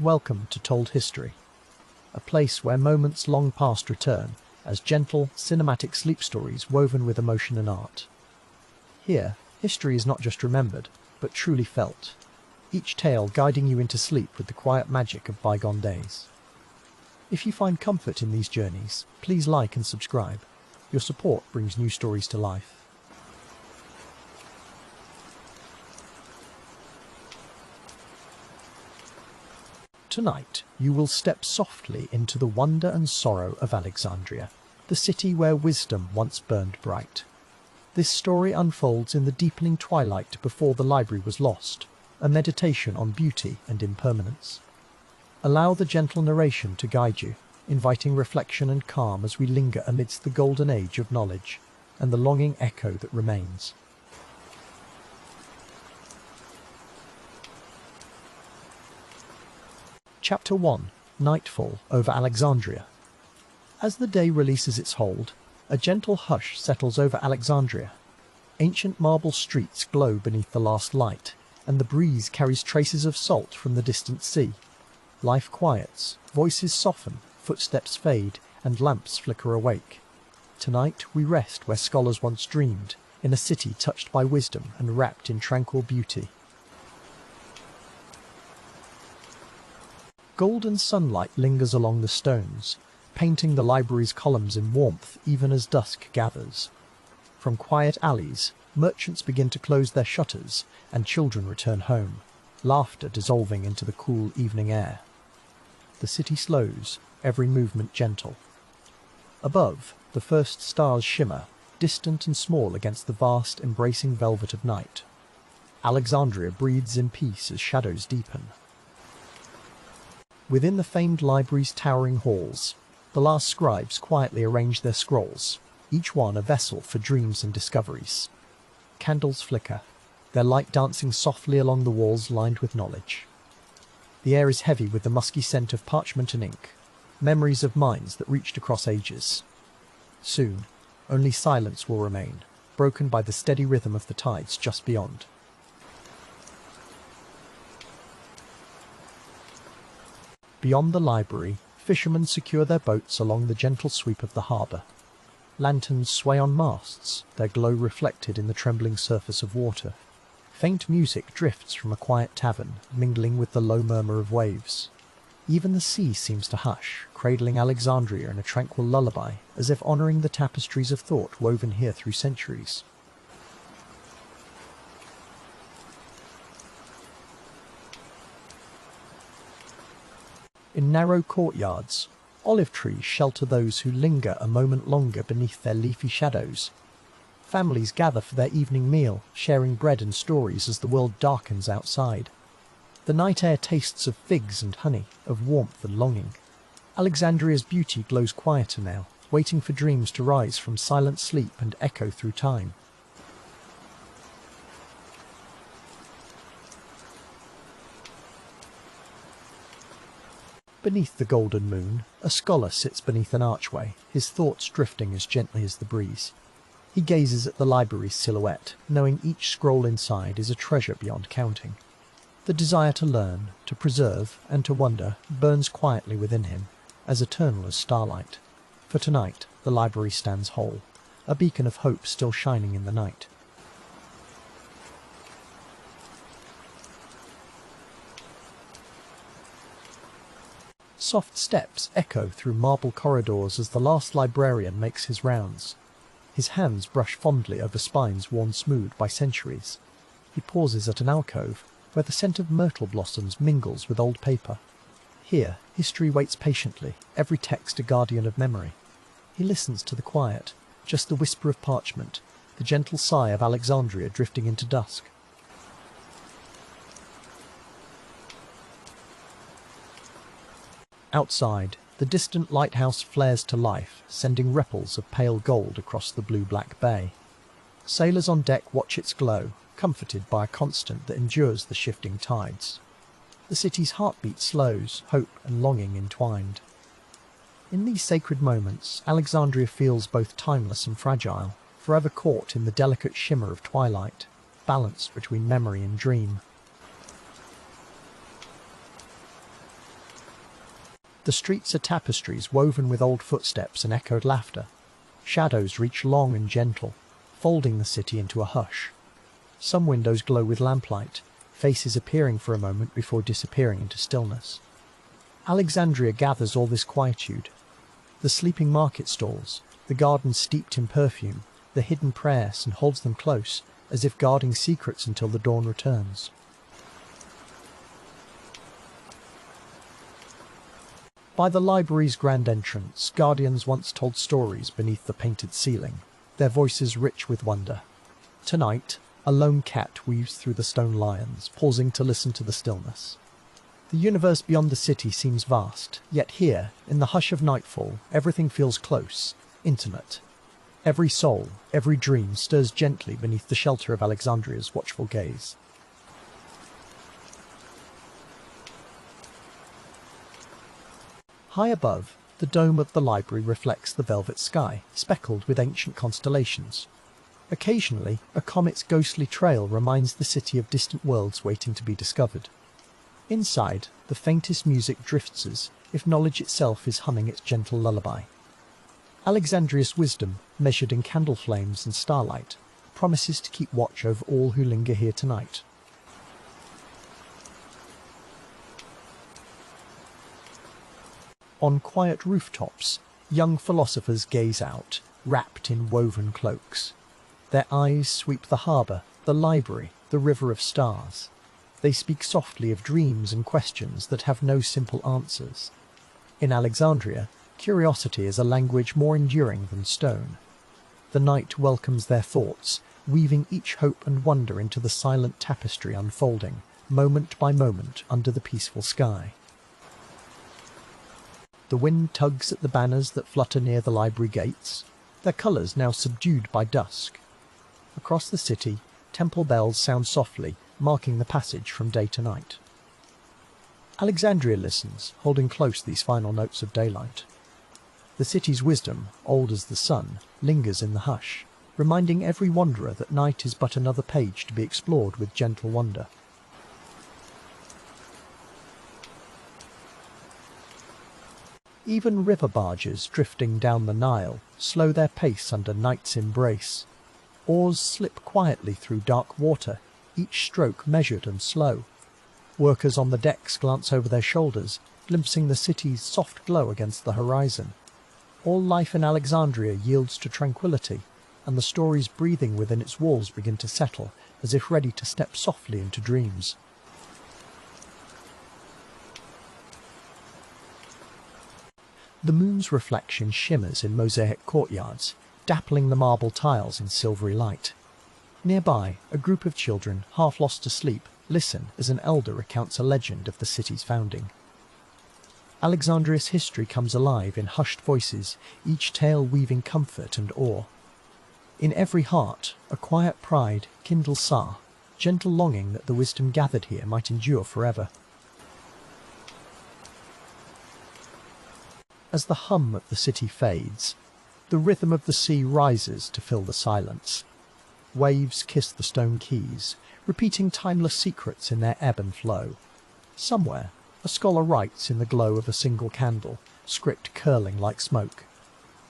Welcome to Told History, a place where moments long past return as gentle, cinematic sleep stories woven with emotion and art. Here, history is not just remembered, but truly felt, each tale guiding you into sleep with the quiet magic of bygone days. If you find comfort in these journeys, please like and subscribe. Your support brings new stories to life. Tonight, you will step softly into the wonder and sorrow of Alexandria, the city where wisdom once burned bright. This story unfolds in the deepening twilight before the library was lost, a meditation on beauty and impermanence. Allow the gentle narration to guide you, inviting reflection and calm as we linger amidst the golden age of knowledge and the longing echo that remains. Chapter 1. Nightfall over Alexandria. As the day releases its hold, a gentle hush settles over Alexandria. Ancient marble streets glow beneath the last light, and the breeze carries traces of salt from the distant sea. Life quiets, voices soften, footsteps fade, and lamps flicker awake. Tonight we rest where scholars once dreamed, in a city touched by wisdom and wrapped in tranquil beauty. Golden sunlight lingers along the stones, painting the library's columns in warmth even as dusk gathers. From quiet alleys, merchants begin to close their shutters and children return home, laughter dissolving into the cool evening air. The city slows, every movement gentle. Above, the first stars shimmer, distant and small against the vast, embracing velvet of night. Alexandria breathes in peace as shadows deepen. Within the famed library's towering halls, the last scribes quietly arrange their scrolls, each one a vessel for dreams and discoveries. Candles flicker, their light dancing softly along the walls lined with knowledge. The air is heavy with the musky scent of parchment and ink, memories of minds that reached across ages. Soon, only silence will remain, broken by the steady rhythm of the tides just beyond. Beyond the library, fishermen secure their boats along the gentle sweep of the harbour. Lanterns sway on masts, their glow reflected in the trembling surface of water. Faint music drifts from a quiet tavern, mingling with the low murmur of waves. Even the sea seems to hush, cradling Alexandria in a tranquil lullaby, as if honouring the tapestries of thought woven here through centuries. In narrow courtyards, olive trees shelter those who linger a moment longer beneath their leafy shadows. Families gather for their evening meal, sharing bread and stories as the world darkens outside. The night air tastes of figs and honey, of warmth and longing. Alexandria's beauty glows quieter now, waiting for dreams to rise from silent sleep and echo through time. Beneath the golden moon, a scholar sits beneath an archway, his thoughts drifting as gently as the breeze. He gazes at the library's silhouette, knowing each scroll inside is a treasure beyond counting. The desire to learn, to preserve, and to wonder burns quietly within him, as eternal as starlight. For tonight, the library stands whole, a beacon of hope still shining in the night. Soft steps echo through marble corridors as the last librarian makes his rounds. His hands brush fondly over spines worn smooth by centuries. He pauses at an alcove, where the scent of myrtle blossoms mingles with old paper. Here, history waits patiently, every text a guardian of memory. He listens to the quiet, just the whisper of parchment, the gentle sigh of Alexandria drifting into dusk. Outside, the distant lighthouse flares to life, sending ripples of pale gold across the blue-black bay. Sailors on deck watch its glow, comforted by a constant that endures the shifting tides. The city's heartbeat slows, hope and longing entwined. In these sacred moments, Alexandria feels both timeless and fragile, forever caught in the delicate shimmer of twilight, balanced between memory and dream. The streets are tapestries woven with old footsteps and echoed laughter. Shadows reach long and gentle, folding the city into a hush. Some windows glow with lamplight, faces appearing for a moment before disappearing into stillness. Alexandria gathers all this quietude. The sleeping market stalls, the gardens steeped in perfume, the hidden prayers, and holds them close, as if guarding secrets until the dawn returns. By the library's grand entrance, guardians once told stories beneath the painted ceiling, their voices rich with wonder. Tonight, a lone cat weaves through the stone lions, pausing to listen to the stillness. The universe beyond the city seems vast, yet here, in the hush of nightfall, everything feels close, intimate. Every soul, every dream stirs gently beneath the shelter of Alexandria's watchful gaze. High above, the dome of the library reflects the velvet sky, speckled with ancient constellations. Occasionally, a comet's ghostly trail reminds the city of distant worlds waiting to be discovered. Inside, the faintest music drifts as if knowledge itself is humming its gentle lullaby. Alexandria's wisdom, measured in candle flames and starlight, promises to keep watch over all who linger here tonight. On quiet rooftops, young philosophers gaze out, wrapped in woven cloaks. Their eyes sweep the harbour, the library, the river of stars. They speak softly of dreams and questions that have no simple answers. In Alexandria, curiosity is a language more enduring than stone. The night welcomes their thoughts, weaving each hope and wonder into the silent tapestry unfolding, moment by moment, under the peaceful sky. The wind tugs at the banners that flutter near the library gates, their colours now subdued by dusk. Across the city, temple bells sound softly, marking the passage from day to night. Alexandria listens, holding close these final notes of daylight. The city's wisdom, old as the sun, lingers in the hush, reminding every wanderer that night is but another page to be explored with gentle wonder. Even river barges drifting down the Nile slow their pace under night's embrace. Oars slip quietly through dark water, each stroke measured and slow. Workers on the decks glance over their shoulders, glimpsing the city's soft glow against the horizon. All life in Alexandria yields to tranquility, and the stories breathing within its walls begin to settle, as if ready to step softly into dreams. The moon's reflection shimmers in mosaic courtyards, dappling the marble tiles in silvery light. Nearby, a group of children, half lost to sleep, listen as an elder recounts a legend of the city's founding. Alexandria's history comes alive in hushed voices, each tale weaving comfort and awe. In every heart, a quiet pride kindles gentle longing that the wisdom gathered here might endure forever. As the hum of the city fades, the rhythm of the sea rises to fill the silence. Waves kiss the stone quays, repeating timeless secrets in their ebb and flow. Somewhere, a scholar writes in the glow of a single candle, script curling like smoke.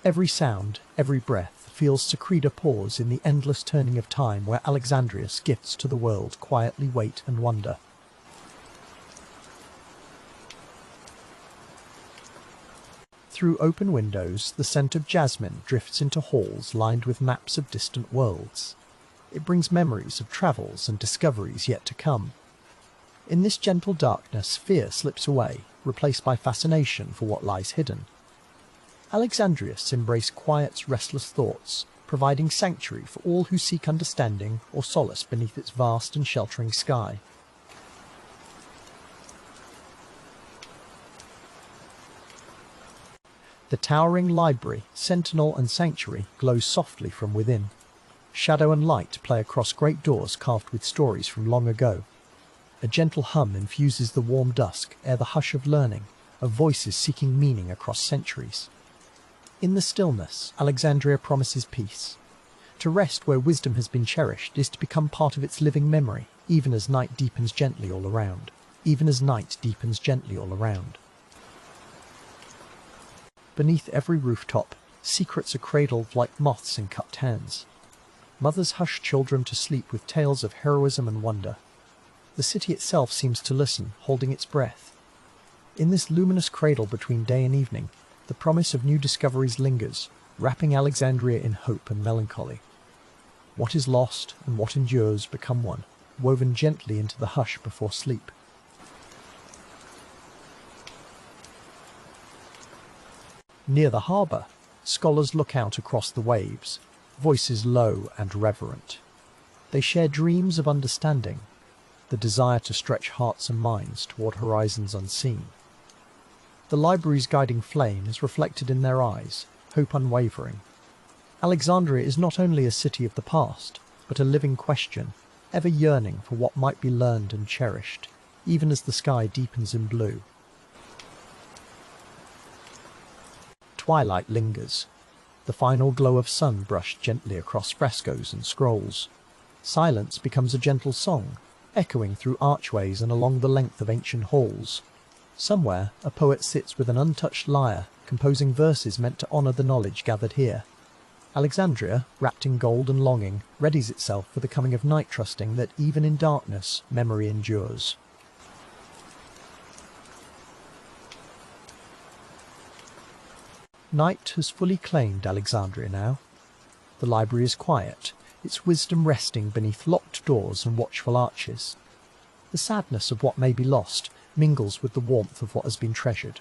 Every sound, every breath feels secrete pause in the endless turning of time where Alexandria's gifts to the world quietly wait and wonder. Through open windows, the scent of jasmine drifts into halls lined with maps of distant worlds. It brings memories of travels and discoveries yet to come. In this gentle darkness, fear slips away, replaced by fascination for what lies hidden. Alexandrians embrace quiet's restless thoughts, providing sanctuary for all who seek understanding or solace beneath its vast and sheltering sky. The towering library, sentinel and sanctuary glows softly from within. Shadow and light play across great doors carved with stories from long ago. A gentle hum infuses the warm dusk ere the hush of learning, of voices seeking meaning across centuries. In the stillness, Alexandria promises peace. To rest where wisdom has been cherished is to become part of its living memory, even as night deepens gently all around. Even as night deepens gently all around. Beneath every rooftop, secrets are cradled like moths in cupped hands. Mothers hush children to sleep with tales of heroism and wonder. The city itself seems to listen, holding its breath. In this luminous cradle between day and evening, the promise of new discoveries lingers, wrapping Alexandria in hope and melancholy. What is lost and what endures become one, woven gently into the hush before sleep. Near the harbour, scholars look out across the waves, voices low and reverent. They share dreams of understanding, the desire to stretch hearts and minds toward horizons unseen. The library's guiding flame is reflected in their eyes, hope unwavering. Alexandria is not only a city of the past, but a living question, ever yearning for what might be learned and cherished, even as the sky deepens in blue. Twilight lingers. The final glow of sun brushed gently across frescoes and scrolls. Silence becomes a gentle song, echoing through archways and along the length of ancient halls. Somewhere, a poet sits with an untouched lyre, composing verses meant to honour the knowledge gathered here. Alexandria, wrapped in gold and longing, readies itself for the coming of night, trusting that even in darkness, memory endures. Night has fully claimed Alexandria now. The library is quiet, its wisdom resting beneath locked doors and watchful arches. The sadness of what may be lost mingles with the warmth of what has been treasured.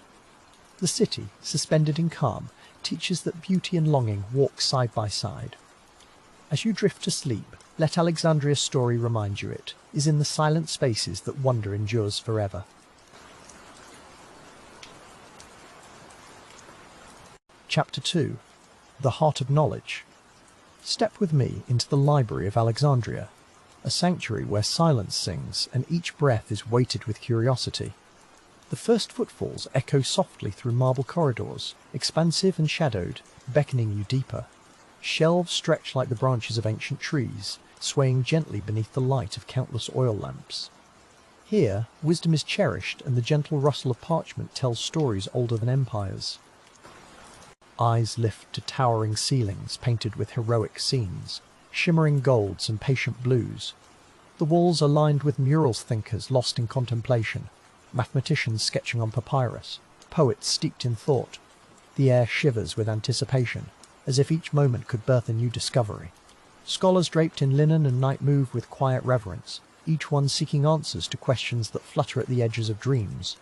The city, suspended in calm, teaches that beauty and longing walk side by side. As you drift to sleep, let Alexandria's story remind you it is in the silent spaces that wonder endures forever. Chapter 2. The Heart of Knowledge. Step with me into the Library of Alexandria, a sanctuary where silence sings and each breath is weighted with curiosity. The first footfalls echo softly through marble corridors, expansive and shadowed, beckoning you deeper. Shelves stretch like the branches of ancient trees, swaying gently beneath the light of countless oil lamps. Here, wisdom is cherished and the gentle rustle of parchment tells stories older than empires. Eyes lift to towering ceilings painted with heroic scenes, shimmering golds and patient blues. The walls are lined with murals, thinkers lost in contemplation, mathematicians sketching on papyrus, poets steeped in thought. The air shivers with anticipation, as if each moment could birth a new discovery. Scholars draped in linen and night move with quiet reverence, each one seeking answers to questions that flutter at the edges of dreams.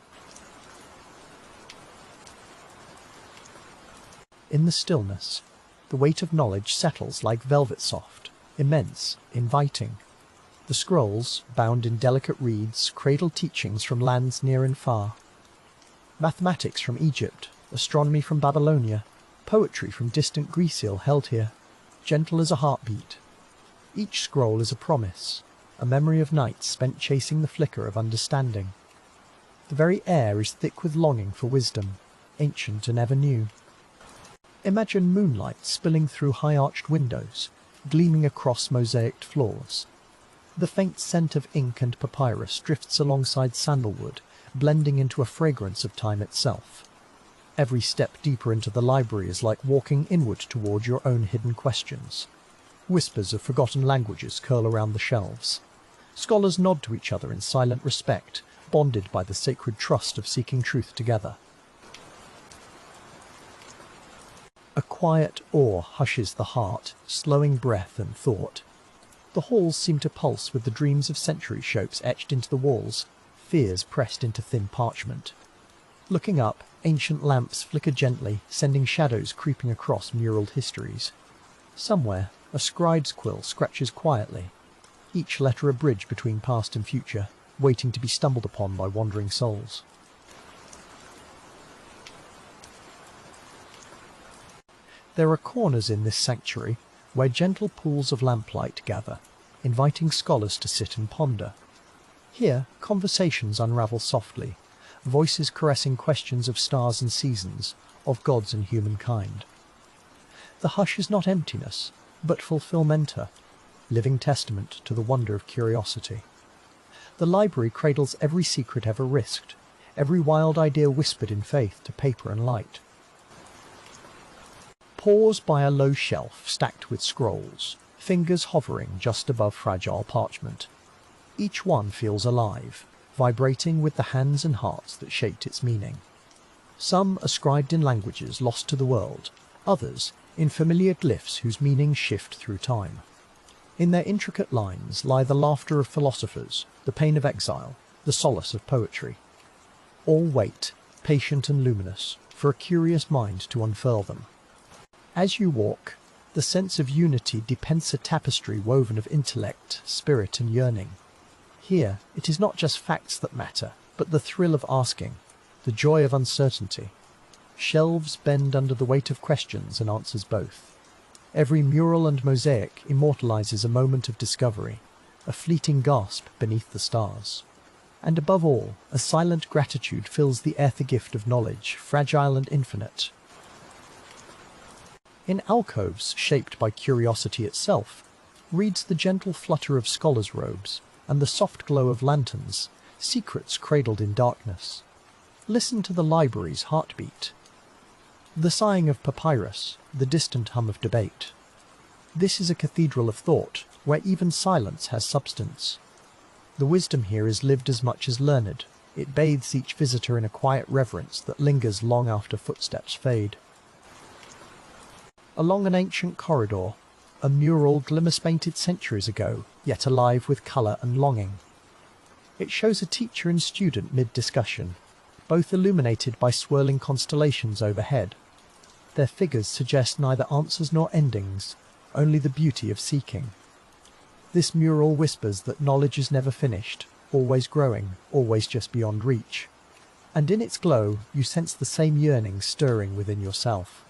In the stillness, the weight of knowledge settles like velvet soft, immense, inviting. The scrolls, bound in delicate reeds, cradle teachings from lands near and far. Mathematics from Egypt, astronomy from Babylonia, poetry from distant Greece held here, gentle as a heartbeat. Each scroll is a promise, a memory of nights spent chasing the flicker of understanding. The very air is thick with longing for wisdom, ancient and ever new. Imagine moonlight spilling through high-arched windows, gleaming across mosaicked floors. The faint scent of ink and papyrus drifts alongside sandalwood, blending into a fragrance of time itself. Every step deeper into the library is like walking inward toward your own hidden questions. Whispers of forgotten languages curl around the shelves. Scholars nod to each other in silent respect, bonded by the sacred trust of seeking truth together. A quiet awe hushes the heart, slowing breath and thought. The halls seem to pulse with the dreams of century shapes etched into the walls, fears pressed into thin parchment. Looking up, ancient lamps flicker gently, sending shadows creeping across muraled histories. Somewhere, a scribe's quill scratches quietly, each letter a bridge between past and future, waiting to be stumbled upon by wandering souls. There are corners in this sanctuary where gentle pools of lamplight gather, inviting scholars to sit and ponder. Here, conversations unravel softly, voices caressing questions of stars and seasons, of gods and humankind. The hush is not emptiness, but fulfillmenta, living testament to the wonder of curiosity. The library cradles every secret ever risked, every wild idea whispered in faith to paper and light. Pause by a low shelf stacked with scrolls, fingers hovering just above fragile parchment. Each one feels alive, vibrating with the hands and hearts that shaped its meaning. Some are scribed in languages lost to the world, others in familiar glyphs whose meanings shift through time. In their intricate lines lie the laughter of philosophers, the pain of exile, the solace of poetry. All wait, patient and luminous, for a curious mind to unfurl them. As you walk, the sense of unity depends a tapestry woven of intellect, spirit and yearning. Here, it is not just facts that matter, but the thrill of asking, the joy of uncertainty. Shelves bend under the weight of questions and answers both. Every mural and mosaic immortalizes a moment of discovery, a fleeting gasp beneath the stars. And above all, a silent gratitude fills the air, the gift of knowledge, fragile and infinite. In alcoves shaped by curiosity itself, reads the gentle flutter of scholars' robes and the soft glow of lanterns, secrets cradled in darkness. Listen to the library's heartbeat. The sighing of papyrus, the distant hum of debate. This is a cathedral of thought, where even silence has substance. The wisdom here is lived as much as learned. It bathes each visitor in a quiet reverence that lingers long after footsteps fade. Along an ancient corridor, a mural glimmers painted centuries ago, yet alive with colour and longing. It shows a teacher and student mid-discussion, both illuminated by swirling constellations overhead. Their figures suggest neither answers nor endings, only the beauty of seeking. This mural whispers that knowledge is never finished, always growing, always just beyond reach. And in its glow, you sense the same yearning stirring within yourself.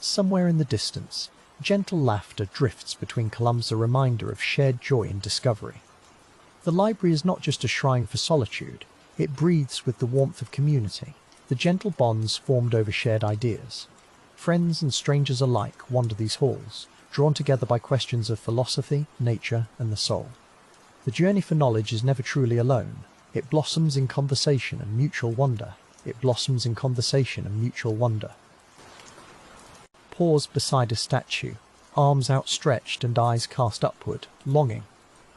Somewhere in the distance, gentle laughter drifts between columns, a reminder of shared joy in discovery. The library is not just a shrine for solitude, it breathes with the warmth of community, the gentle bonds formed over shared ideas. Friends and strangers alike wander these halls, drawn together by questions of philosophy, nature, and the soul. The journey for knowledge is never truly alone. It blossoms in conversation and mutual wonder. It blossoms in conversation and mutual wonder. Pause beside a statue, arms outstretched and eyes cast upward, longing.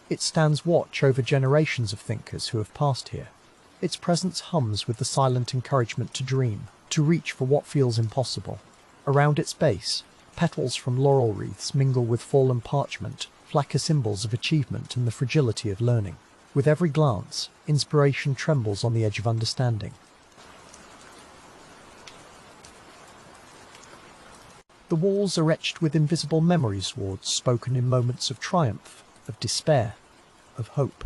It stands watch over generations of thinkers who have passed here. Its presence hums with the silent encouragement to dream, to reach for what feels impossible. Around its base, petals from laurel wreaths mingle with fallen parchment, flacker symbols of achievement and the fragility of learning. With every glance, inspiration trembles on the edge of understanding. The walls are etched with invisible memories, words spoken in moments of triumph, of despair, of hope.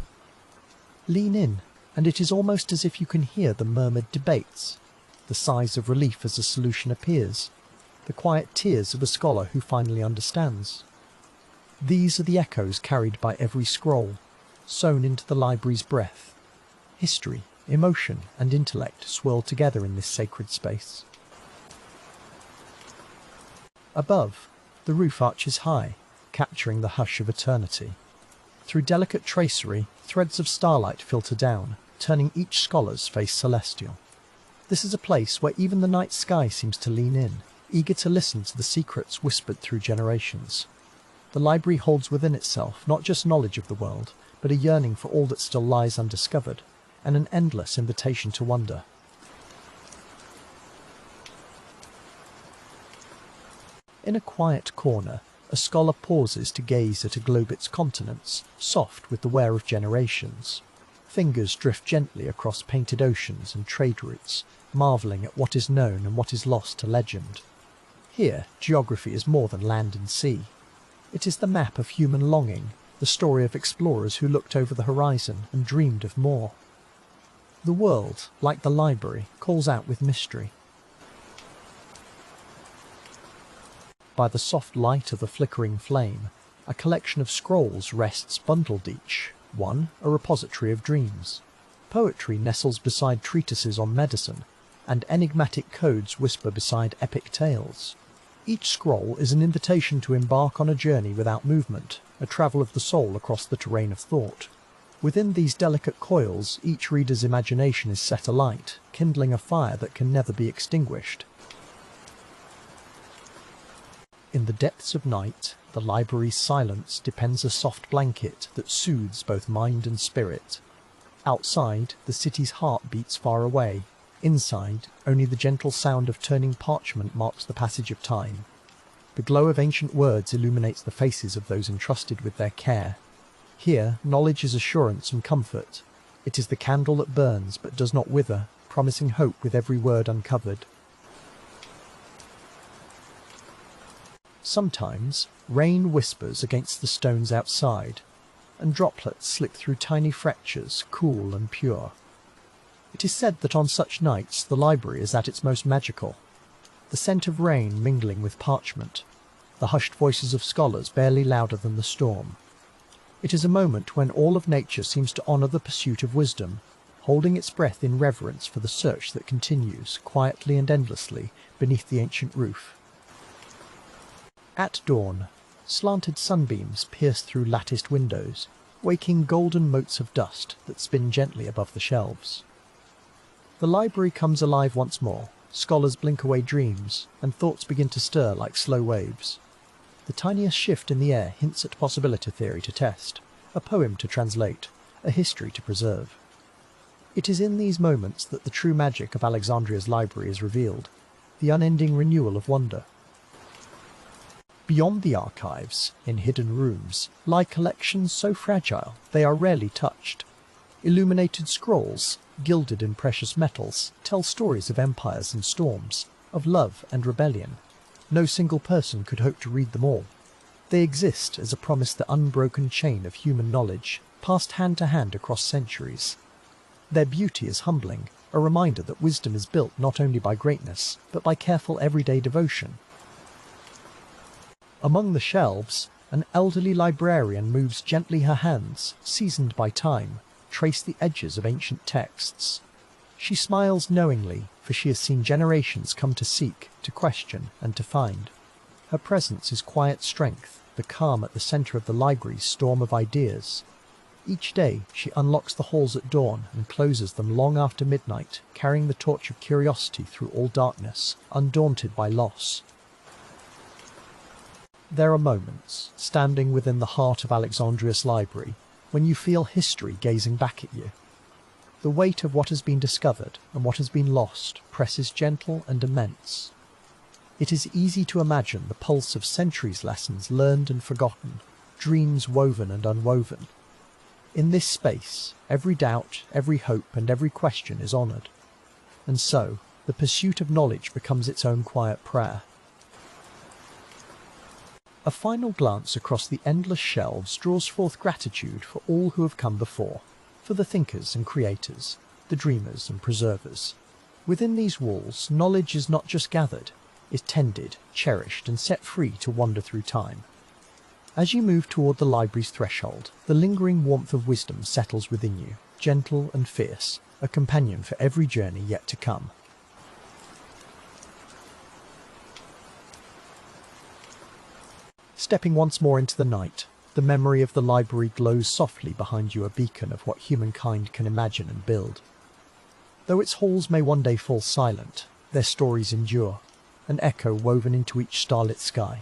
Lean in, and it is almost as if you can hear the murmured debates, the sighs of relief as a solution appears, the quiet tears of a scholar who finally understands. These are the echoes carried by every scroll, sewn into the library's breath. History, emotion, and intellect swirl together in this sacred space. Above, the roof arches high, capturing the hush of eternity. Through delicate tracery, threads of starlight filter down, turning each scholar's face celestial. This is a place where even the night sky seems to lean in, eager to listen to the secrets whispered through generations. The library holds within itself not just knowledge of the world, but a yearning for all that still lies undiscovered, and an endless invitation to wonder. In a quiet corner, a scholar pauses to gaze at a globe-its continents, soft with the wear of generations. Fingers drift gently across painted oceans and trade routes, marvelling at what is known and what is lost to legend. Here, geography is more than land and sea. It is the map of human longing, the story of explorers who looked over the horizon and dreamed of more. The world, like the library, calls out with mystery. By the soft light of the flickering flame, a collection of scrolls rests bundled, each one a repository of dreams. Poetry nestles beside treatises on medicine, and enigmatic codes whisper beside epic tales. Each scroll is an invitation to embark on a journey without movement, a travel of the soul across the terrain of thought. Within these delicate coils, each reader's imagination is set alight, kindling a fire that can never be extinguished. In the depths of night, the library's silence depends a soft blanket that soothes both mind and spirit. Outside, the city's heart beats far away. Inside, only the gentle sound of turning parchment marks the passage of time. The glow of ancient words illuminates the faces of those entrusted with their care. Here, knowledge is assurance and comfort. It is the candle that burns but does not wither, promising hope with every word uncovered. Sometimes, rain whispers against the stones outside, and droplets slip through tiny fractures, cool and pure. It is said that on such nights the library is at its most magical. The scent of rain mingling with parchment, the hushed voices of scholars barely louder than the storm. It is a moment when all of nature seems to honour the pursuit of wisdom, holding its breath in reverence for the search that continues, quietly and endlessly, beneath the ancient roof. At dawn, slanted sunbeams pierce through latticed windows, waking golden motes of dust that spin gently above the shelves. The library comes alive once more, scholars blink away dreams, and thoughts begin to stir like slow waves. The tiniest shift in the air hints at possibility theory to test, a poem to translate, a history to preserve. It is in these moments that the true magic of Alexandria's library is revealed, the unending renewal of wonder. Beyond the archives, in hidden rooms, lie collections so fragile they are rarely touched. Illuminated scrolls, gilded in precious metals, tell stories of empires and storms, of love and rebellion. No single person could hope to read them all. They exist as a promise the unbroken chain of human knowledge, passed hand to hand across centuries. Their beauty is humbling, a reminder that wisdom is built not only by greatness, but by careful everyday devotion. Among the shelves, an elderly librarian moves gently her hands, seasoned by time, trace the edges of ancient texts. She smiles knowingly, for she has seen generations come to seek, to question, and to find. Her presence is quiet strength, the calm at the centre of the library's storm of ideas. Each day she unlocks the halls at dawn and closes them long after midnight, carrying the torch of curiosity through all darkness, undaunted by loss. There are moments, standing within the heart of Alexandria's library, when you feel history gazing back at you. The weight of what has been discovered and what has been lost presses gentle and immense. It is easy to imagine the pulse of centuries' lessons learned and forgotten, dreams woven and unwoven. In this space, every doubt, every hope and every question is honoured. And so, the pursuit of knowledge becomes its own quiet prayer. A final glance across the endless shelves draws forth gratitude for all who have come before, for the thinkers and creators, the dreamers and preservers. Within these walls, knowledge is not just gathered, is tended, cherished and set free to wander through time. As you move toward the library's threshold, the lingering warmth of wisdom settles within you, gentle and fierce, a companion for every journey yet to come. Stepping once more into the night, the memory of the library glows softly behind you, a beacon of what humankind can imagine and build. Though its halls may one day fall silent, their stories endure, an echo woven into each starlit sky.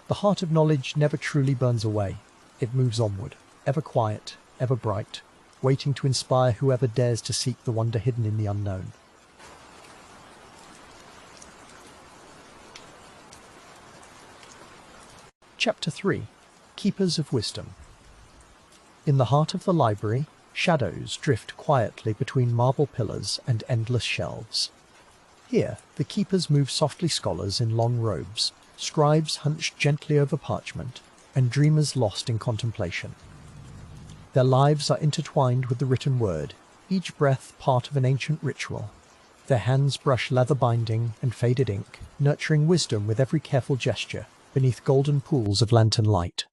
The heart of knowledge never truly burns away. It moves onward, ever quiet, ever bright, waiting to inspire whoever dares to seek the wonder hidden in the unknown. Chapter 3. Keepers of Wisdom. In the heart of the library, shadows drift quietly between marble pillars and endless shelves. Here, the keepers move softly, scholars in long robes, scribes hunched gently over parchment, and dreamers lost in contemplation. Their lives are intertwined with the written word, each breath part of an ancient ritual. Their hands brush leather binding and faded ink, nurturing wisdom with every careful gesture, beneath golden pools of lantern light.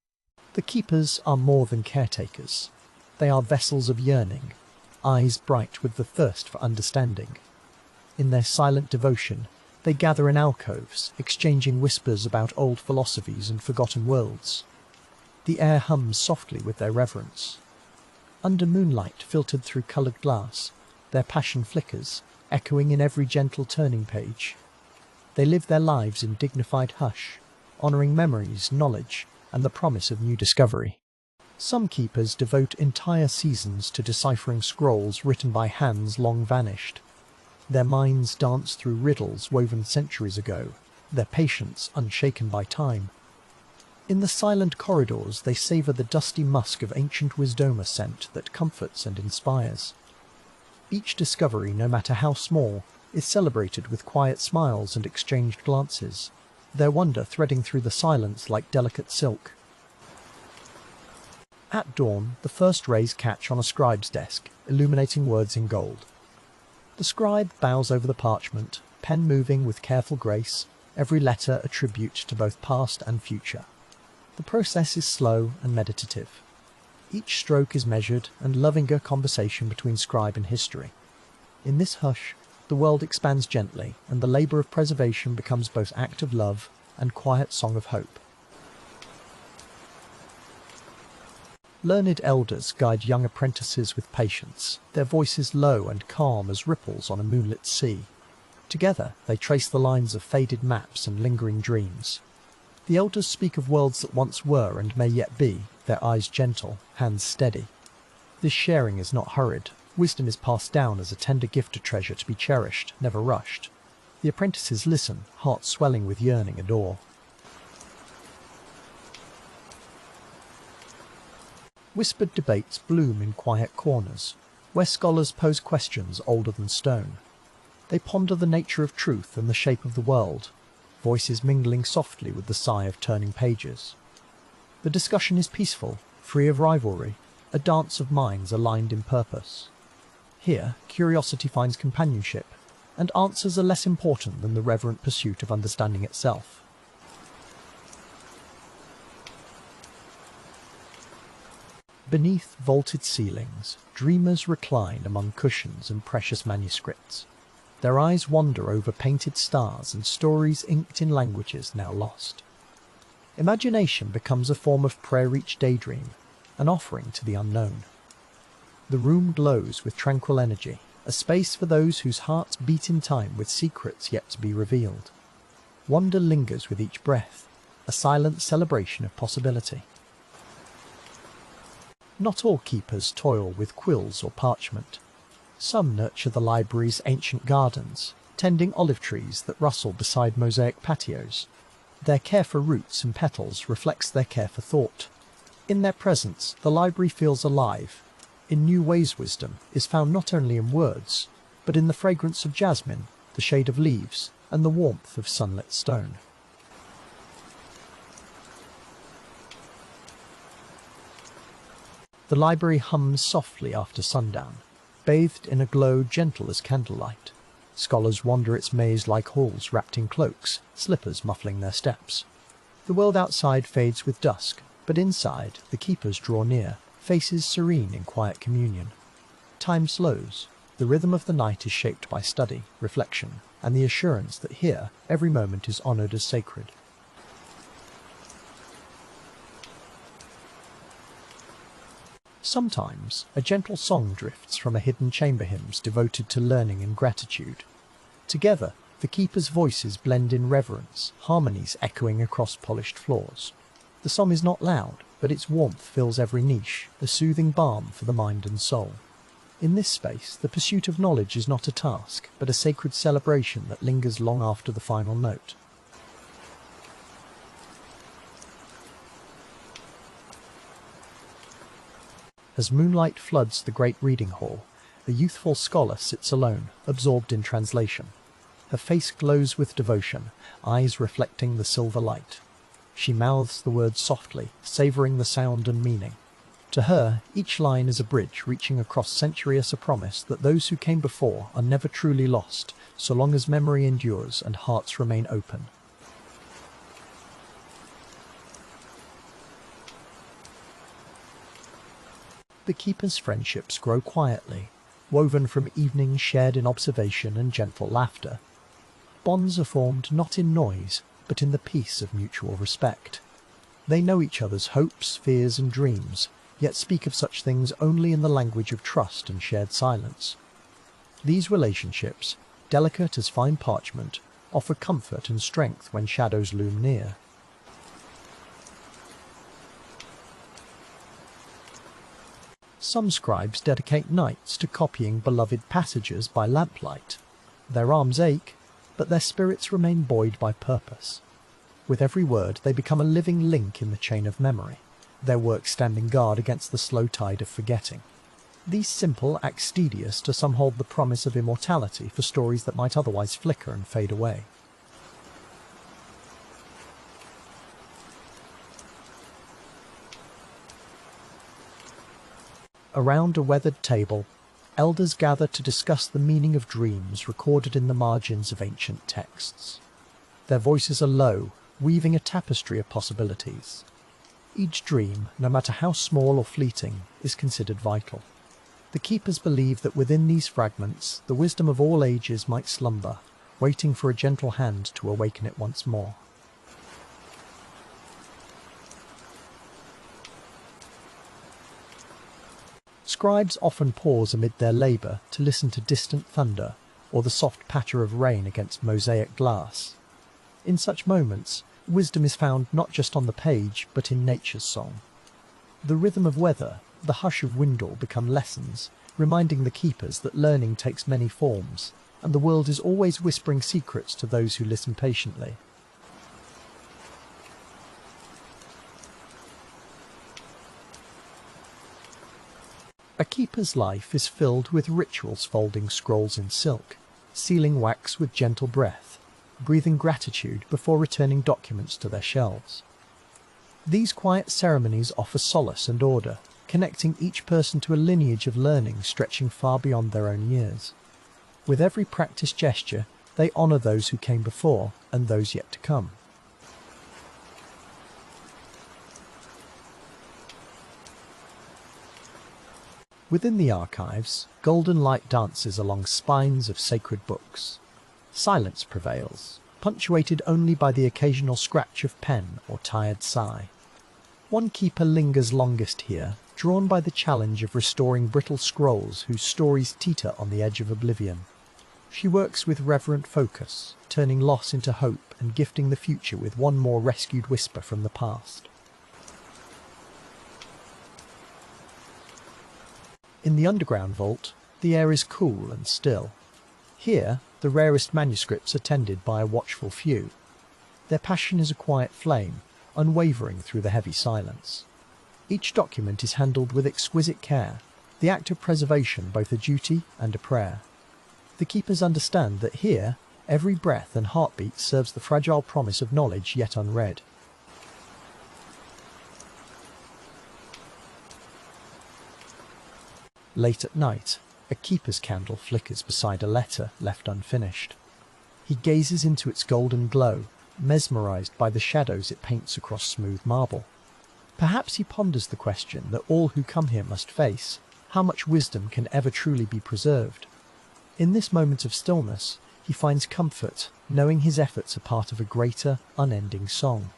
The keepers are more than caretakers. They are vessels of yearning, eyes bright with the thirst for understanding. In their silent devotion, they gather in alcoves, exchanging whispers about old philosophies and forgotten worlds. The air hums softly with their reverence. Under moonlight filtered through coloured glass, their passion flickers, echoing in every gentle turning page. They live their lives in dignified hush, honouring memories, knowledge, and the promise of new discovery. Some keepers devote entire seasons to deciphering scrolls written by hands long vanished. Their minds dance through riddles woven centuries ago, their patience unshaken by time. In the silent corridors they savour the dusty musk of ancient wisdom, a scent that comforts and inspires. Each discovery, no matter how small, is celebrated with quiet smiles and exchanged glances, their wonder threading through the silence like delicate silk. At dawn, the first rays catch on a scribe's desk, illuminating words in gold. The scribe bows over the parchment, pen moving with careful grace, every letter a tribute to both past and future. The process is slow and meditative. Each stroke is measured and loving, a conversation between scribe and history. In this hush, the world expands gently, and the labour of preservation becomes both act of love and quiet song of hope. Learned elders guide young apprentices with patience, their voices low and calm as ripples on a moonlit sea. Together they trace the lines of faded maps and lingering dreams. The elders speak of worlds that once were and may yet be, their eyes gentle, hands steady. This sharing is not hurried. Wisdom is passed down as a tender gift, a treasure to be cherished, never rushed. The apprentices listen, hearts swelling with yearning and awe. Whispered debates bloom in quiet corners, where scholars pose questions older than stone. They ponder the nature of truth and the shape of the world, voices mingling softly with the sigh of turning pages. The discussion is peaceful, free of rivalry, a dance of minds aligned in purpose. Here, curiosity finds companionship, and answers are less important than the reverent pursuit of understanding itself. Beneath vaulted ceilings, dreamers recline among cushions and precious manuscripts. Their eyes wander over painted stars and stories inked in languages now lost. Imagination becomes a form of prayer, each daydream, an offering to the unknown. The room glows with tranquil energy, a space for those whose hearts beat in time with secrets yet to be revealed. Wonder lingers with each breath, a silent celebration of possibility. Not all keepers toil with quills or parchment. Some nurture the library's ancient gardens, tending olive trees that rustle beside mosaic patios. Their care for roots and petals reflects their care for thought. In their presence, the library feels alive. In new ways, wisdom is found not only in words, but in the fragrance of jasmine, the shade of leaves, and the warmth of sunlit stone. The library hums softly after sundown, bathed in a glow gentle as candlelight. Scholars wander its maze like halls wrapped in cloaks, slippers muffling their steps. The world outside fades with dusk, but inside the keepers draw near, faces serene in quiet communion. Time slows. The rhythm of the night is shaped by study, reflection, and the assurance that here every moment is honoured as sacred. Sometimes a gentle song drifts from a hidden chamber, hymns devoted to learning and gratitude. Together, the keepers' voices blend in reverence, harmonies echoing across polished floors. The song is not loud, but its warmth fills every niche, a soothing balm for the mind and soul. In this space, the pursuit of knowledge is not a task, but a sacred celebration that lingers long after the final note. As moonlight floods the great reading hall, a youthful scholar sits alone, absorbed in translation. Her face glows with devotion, eyes reflecting the silver light. She mouths the words softly, savouring the sound and meaning. To her, each line is a bridge reaching across centuries, a promise that those who came before are never truly lost, so long as memory endures and hearts remain open. The keepers' friendships grow quietly, woven from evenings shared in observation and gentle laughter. Bonds are formed not in noise, but in the peace of mutual respect. They know each other's hopes, fears, and dreams, yet speak of such things only in the language of trust and shared silence. These relationships, delicate as fine parchment, offer comfort and strength when shadows loom near. Some scribes dedicate nights to copying beloved passages by lamplight. Their arms ache, but their spirits remain buoyed by purpose. With every word, they become a living link in the chain of memory, their work standing guard against the slow tide of forgetting. These simple acts tedious to some hold the promise of immortality for stories that might otherwise flicker and fade away. Around a weathered table, elders gather to discuss the meaning of dreams recorded in the margins of ancient texts. Their voices are low, weaving a tapestry of possibilities. Each dream, no matter how small or fleeting, is considered vital. The keepers believe that within these fragments, the wisdom of all ages might slumber, waiting for a gentle hand to awaken it once more. Scribes often pause amid their labour to listen to distant thunder or the soft patter of rain against mosaic glass. In such moments, wisdom is found not just on the page, but in nature's song. The rhythm of weather, the hush of windle become lessons, reminding the keepers that learning takes many forms, and the world is always whispering secrets to those who listen patiently. A keeper's life is filled with rituals, folding scrolls in silk, sealing wax with gentle breath, breathing gratitude before returning documents to their shelves. These quiet ceremonies offer solace and order, connecting each person to a lineage of learning stretching far beyond their own years. With every practiced gesture, they honour those who came before and those yet to come. Within the archives, golden light dances along spines of sacred books. Silence prevails, punctuated only by the occasional scratch of pen or tired sigh. One keeper lingers longest here, drawn by the challenge of restoring brittle scrolls whose stories teeter on the edge of oblivion. She works with reverent focus, turning loss into hope and gifting the future with one more rescued whisper from the past. In the underground vault, the air is cool and still. Here, the rarest manuscripts are tended by a watchful few. Their passion is a quiet flame, unwavering through the heavy silence. Each document is handled with exquisite care, the act of preservation both a duty and a prayer. The keepers understand that here, every breath and heartbeat serves the fragile promise of knowledge yet unread. Late at night, a keeper's candle flickers beside a letter left unfinished. He gazes into its golden glow, mesmerized by the shadows it paints across smooth marble. Perhaps he ponders the question that all who come here must face: how much wisdom can ever truly be preserved? In this moment of stillness, he finds comfort, knowing his efforts are part of a greater, unending song.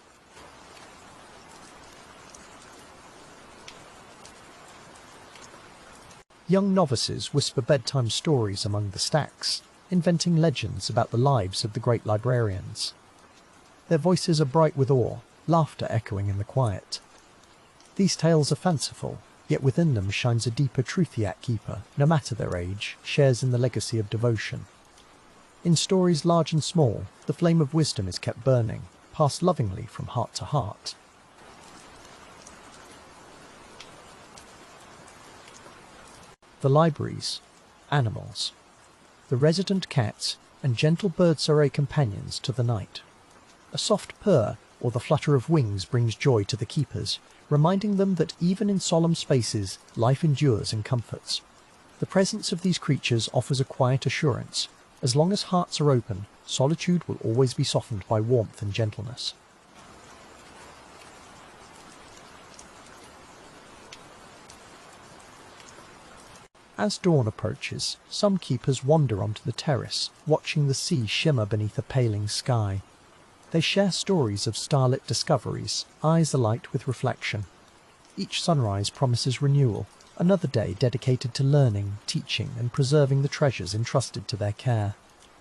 Young novices whisper bedtime stories among the stacks, inventing legends about the lives of the great librarians. Their voices are bright with awe, laughter echoing in the quiet. These tales are fanciful, yet within them shines a deeper truth the keeper, no matter their age, shares in the legacy of devotion. In stories large and small, the flame of wisdom is kept burning, passed lovingly from heart to heart. The libraries, animals. The resident cat and gentle birds are companions to the night. A soft purr or the flutter of wings brings joy to the keepers, reminding them that even in solemn spaces, life endures and comforts. The presence of these creatures offers a quiet assurance. As long as hearts are open, solitude will always be softened by warmth and gentleness. As dawn approaches, some keepers wander onto the terrace, watching the sea shimmer beneath a paling sky. They share stories of starlit discoveries, eyes alight with reflection. Each sunrise promises renewal, another day dedicated to learning, teaching, and preserving the treasures entrusted to their care.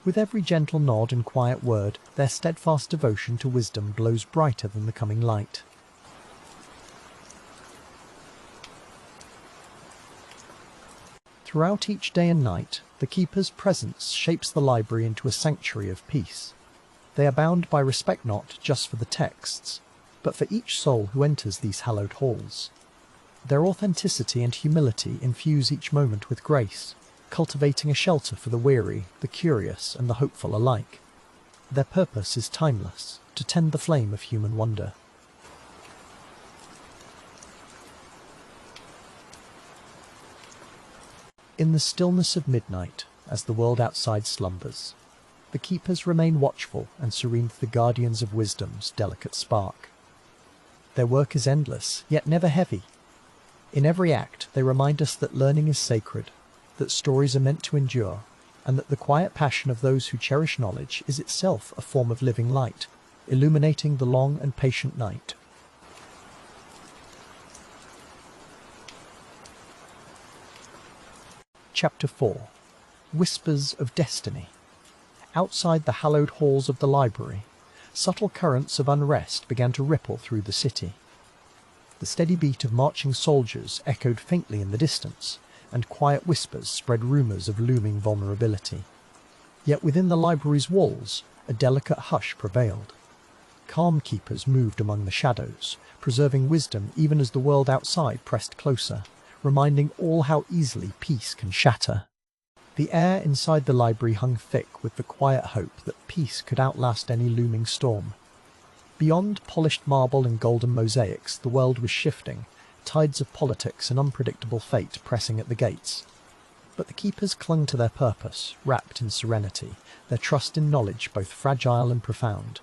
With every gentle nod and quiet word, their steadfast devotion to wisdom glows brighter than the coming light. Throughout each day and night, the keeper's presence shapes the library into a sanctuary of peace. They are bound by respect not just for the texts, but for each soul who enters these hallowed halls. Their authenticity and humility infuse each moment with grace, cultivating a shelter for the weary, the curious, and the hopeful alike. Their purpose is timeless, to tend the flame of human wonder. In the stillness of midnight, as the world outside slumbers, the keepers remain watchful and serene to the guardians of wisdom's delicate spark. Their work is endless, yet never heavy. In every act, they remind us that learning is sacred, that stories are meant to endure, and that the quiet passion of those who cherish knowledge is itself a form of living light, illuminating the long and patient night. Chapter 4. Whispers of Destiny. Outside the hallowed halls of the library, subtle currents of unrest began to ripple through the city. The steady beat of marching soldiers echoed faintly in the distance, and quiet whispers spread rumours of looming vulnerability. Yet within the library's walls, a delicate hush prevailed. Calm keepers moved among the shadows, preserving wisdom even as the world outside pressed closer, reminding all how easily peace can shatter. The air inside the library hung thick with the quiet hope that peace could outlast any looming storm. Beyond polished marble and golden mosaics, the world was shifting, tides of politics and unpredictable fate pressing at the gates. But the keepers clung to their purpose, wrapped in serenity, their trust in knowledge both fragile and profound.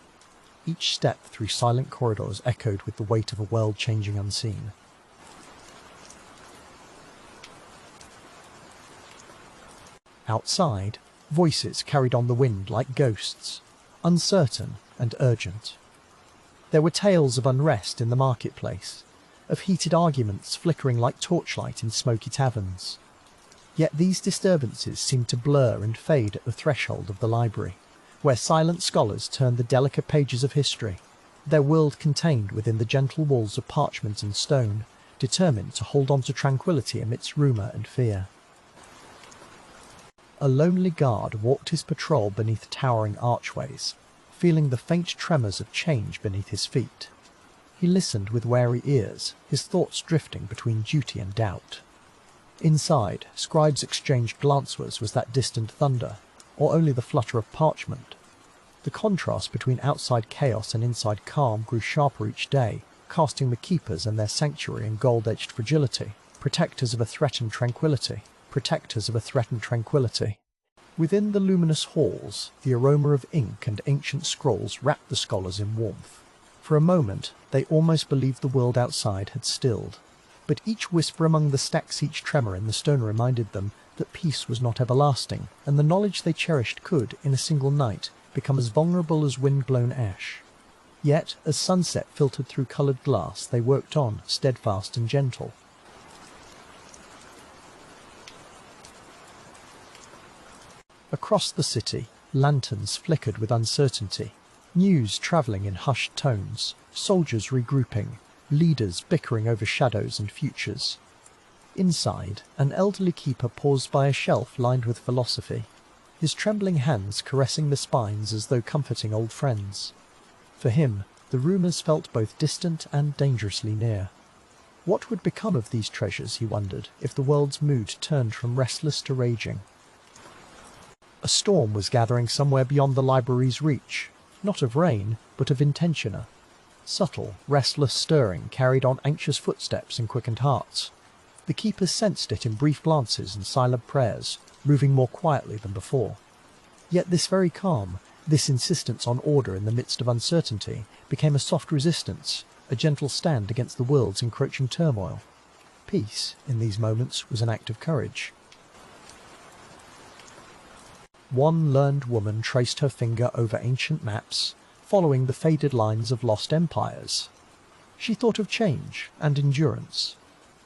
Each step through silent corridors echoed with the weight of a world changing unseen. Outside, voices carried on the wind like ghosts, uncertain and urgent. There were tales of unrest in the marketplace, of heated arguments flickering like torchlight in smoky taverns. Yet these disturbances seemed to blur and fade at the threshold of the library, where silent scholars turned the delicate pages of history, their world contained within the gentle walls of parchment and stone, determined to hold on to tranquillity amidst rumour and fear. A lonely guard walked his patrol beneath towering archways, feeling the faint tremors of change beneath his feet. He listened with wary ears, his thoughts drifting between duty and doubt. Inside, scribes exchanged glances. Was that distant thunder, or only the flutter of parchment? The contrast between outside chaos and inside calm grew sharper each day, casting the keepers and their sanctuary in gold-edged fragility, protectors of a threatened tranquillity. Within the luminous halls, the aroma of ink and ancient scrolls wrapped the scholars in warmth. For a moment, they almost believed the world outside had stilled. But each whisper among the stacks, each tremor in the stone reminded them that peace was not everlasting, and the knowledge they cherished could, in a single night, become as vulnerable as wind-blown ash. Yet, as sunset filtered through coloured glass, they worked on, steadfast and gentle. Across the city, lanterns flickered with uncertainty, news travelling in hushed tones, soldiers regrouping, leaders bickering over shadows and futures. Inside, an elderly keeper paused by a shelf lined with philosophy, his trembling hands caressing the spines as though comforting old friends. For him, the rumours felt both distant and dangerously near. What would become of these treasures, he wondered, if the world's mood turned from restless to raging? A storm was gathering somewhere beyond the library's reach, not of rain, but of intentioner. Subtle, restless stirring carried on anxious footsteps and quickened hearts. The keepers sensed it in brief glances and silent prayers, moving more quietly than before. Yet this very calm, this insistence on order in the midst of uncertainty, became a soft resistance, a gentle stand against the world's encroaching turmoil. Peace, in these moments, was an act of courage. One learned woman traced her finger over ancient maps, following the faded lines of lost empires. She thought of change and endurance.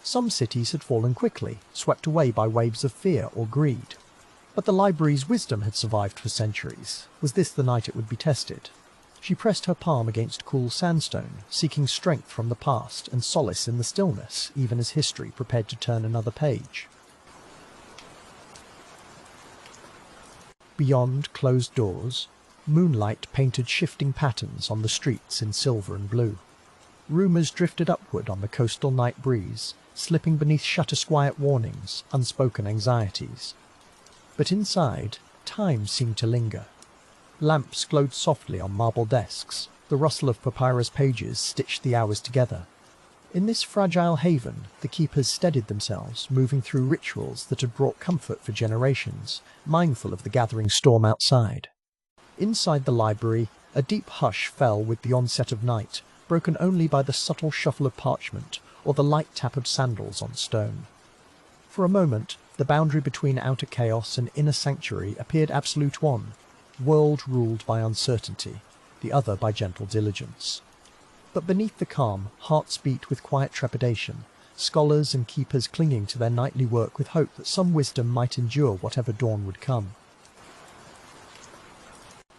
Some cities had fallen quickly, swept away by waves of fear or greed. But the library's wisdom had survived for centuries. Was this the night it would be tested? She pressed her palm against cool sandstone, seeking strength from the past and solace in the stillness, even as history prepared to turn another page. Beyond closed doors, moonlight painted shifting patterns on the streets in silver and blue. Rumours drifted upward on the coastal night breeze, slipping beneath shutter-quiet warnings, unspoken anxieties. But inside, time seemed to linger. Lamps glowed softly on marble desks, the rustle of papyrus pages stitched the hours together. In this fragile haven, the keepers steadied themselves, moving through rituals that had brought comfort for generations, mindful of the gathering storm outside. Inside the library, a deep hush fell with the onset of night, broken only by the subtle shuffle of parchment or the light tap of sandals on stone. For a moment, the boundary between outer chaos and inner sanctuary appeared absolute one, world ruled by uncertainty, the other by gentle diligence. But beneath the calm, hearts beat with quiet trepidation, scholars and keepers clinging to their nightly work with hope that some wisdom might endure whatever dawn would come.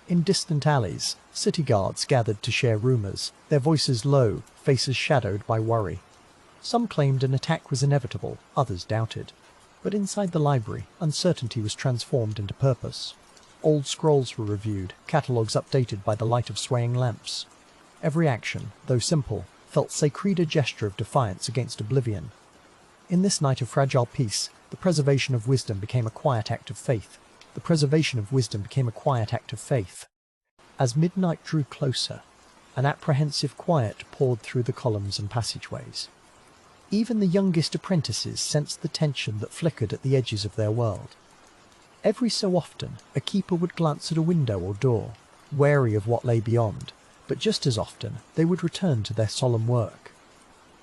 In distant alleys, city guards gathered to share rumours, their voices low, faces shadowed by worry. Some claimed an attack was inevitable, others doubted. But inside the library, uncertainty was transformed into purpose. Old scrolls were reviewed, catalogues updated by the light of swaying lamps. Every action, though simple, felt sacred a gesture of defiance against oblivion. In this night of fragile peace, the preservation of wisdom became a quiet act of faith. The preservation of wisdom became a quiet act of faith. As midnight drew closer, an apprehensive quiet poured through the columns and passageways. Even the youngest apprentices sensed the tension that flickered at the edges of their world. Every so often, a keeper would glance at a window or door, wary of what lay beyond, but just as often they would return to their solemn work.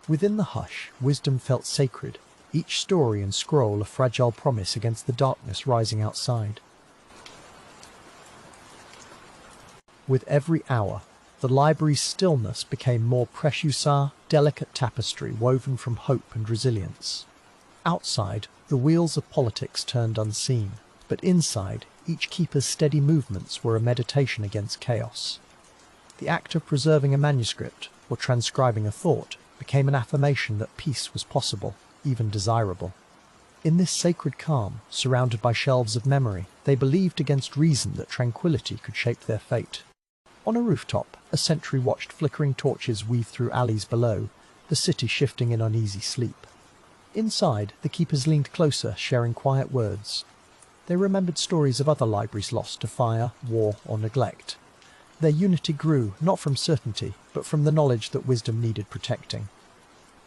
Within the hush, wisdom felt sacred, each story and scroll a fragile promise against the darkness rising outside. With every hour, the library's stillness became more precious, delicate tapestry woven from hope and resilience. Outside, the wheels of politics turned unseen, but inside, each keeper's steady movements were a meditation against chaos. The act of preserving a manuscript, or transcribing a thought, became an affirmation that peace was possible, even desirable. In this sacred calm, surrounded by shelves of memory, they believed against reason that tranquility could shape their fate. On a rooftop, a sentry watched flickering torches weave through alleys below, the city shifting in uneasy sleep. Inside, the keepers leaned closer, sharing quiet words. They remembered stories of other libraries lost to fire, war, or neglect. Their unity grew, not from certainty, but from the knowledge that wisdom needed protecting.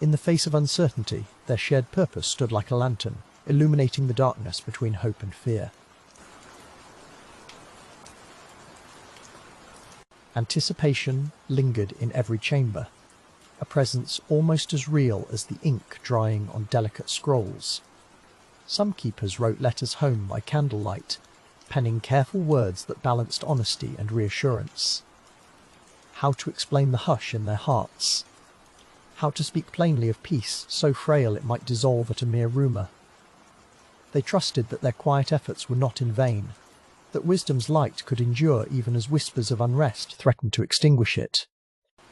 In the face of uncertainty, their shared purpose stood like a lantern, illuminating the darkness between hope and fear. Anticipation lingered in every chamber, a presence almost as real as the ink drying on delicate scrolls. Some keepers wrote letters home by candlelight, penning careful words that balanced honesty and reassurance. How to explain the hush in their hearts. How to speak plainly of peace, so frail it might dissolve at a mere rumour. They trusted that their quiet efforts were not in vain, that wisdom's light could endure even as whispers of unrest threatened to extinguish it.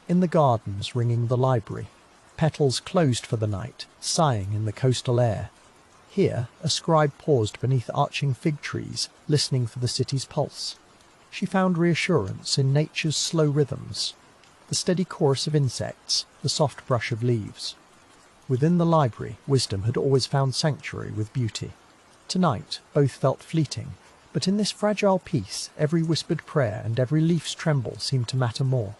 In the gardens ringing the library, petals closed for the night, sighing in the coastal air. Here, a scribe paused beneath arching fig trees, listening for the city's pulse. She found reassurance in nature's slow rhythms, the steady chorus of insects, the soft brush of leaves. Within the library, wisdom had always found sanctuary with beauty. Tonight, both felt fleeting, but in this fragile peace, every whispered prayer and every leaf's tremble seemed to matter more.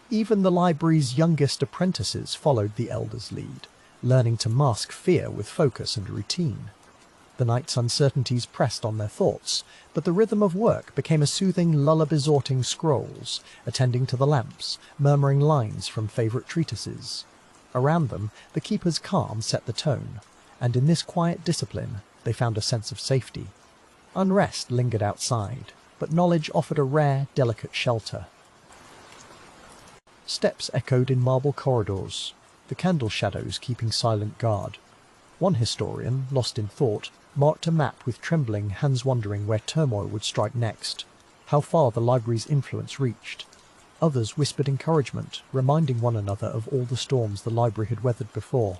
Even the library's youngest apprentices followed the elders' lead, learning to mask fear with focus and routine. The night's uncertainties pressed on their thoughts, but the rhythm of work became a soothing lullaby-sorting scrolls, attending to the lamps, murmuring lines from favourite treatises. Around them, the keeper's calm set the tone, and in this quiet discipline they found a sense of safety. Unrest lingered outside, but knowledge offered a rare, delicate shelter. Steps echoed in marble corridors, the candle shadows keeping silent guard. One historian, lost in thought, marked a map with trembling hands wondering where turmoil would strike next, how far the library's influence reached. Others whispered encouragement, reminding one another of all the storms the library had weathered before.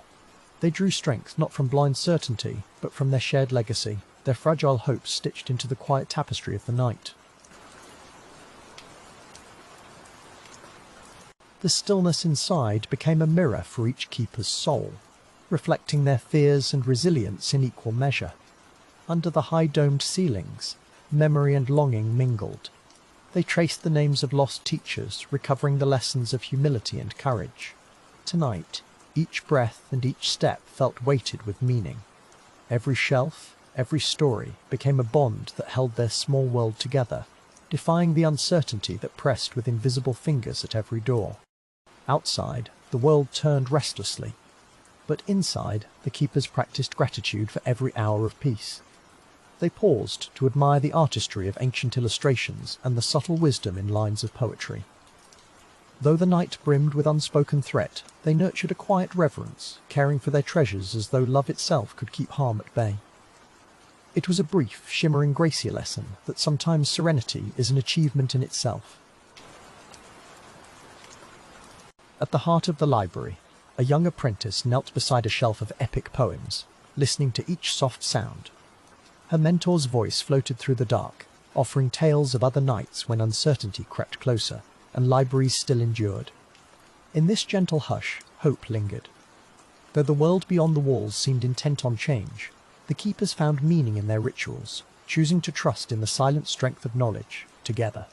They drew strength not from blind certainty, but from their shared legacy, their fragile hopes stitched into the quiet tapestry of the night. The stillness inside became a mirror for each keeper's soul, reflecting their fears and resilience in equal measure. Under the high-domed ceilings, memory and longing mingled. They traced the names of lost teachers, recovering the lessons of humility and courage. Tonight, each breath and each step felt weighted with meaning. Every shelf, every story became a bond that held their small world together, defying the uncertainty that pressed with invisible fingers at every door. Outside, the world turned restlessly, but inside, the keepers practiced gratitude for every hour of peace. They paused to admire the artistry of ancient illustrations and the subtle wisdom in lines of poetry. Though the night brimmed with unspoken threat, they nurtured a quiet reverence, caring for their treasures as though love itself could keep harm at bay. It was a brief, shimmering Gracie lesson that sometimes serenity is an achievement in itself. At the heart of the library, a young apprentice knelt beside a shelf of epic poems, listening to each soft sound. Her mentor's voice floated through the dark, offering tales of other nights when uncertainty crept closer and libraries still endured. In this gentle hush, hope lingered. Though the world beyond the walls seemed intent on change, the keepers found meaning in their rituals, choosing to trust in the silent strength of knowledge, together.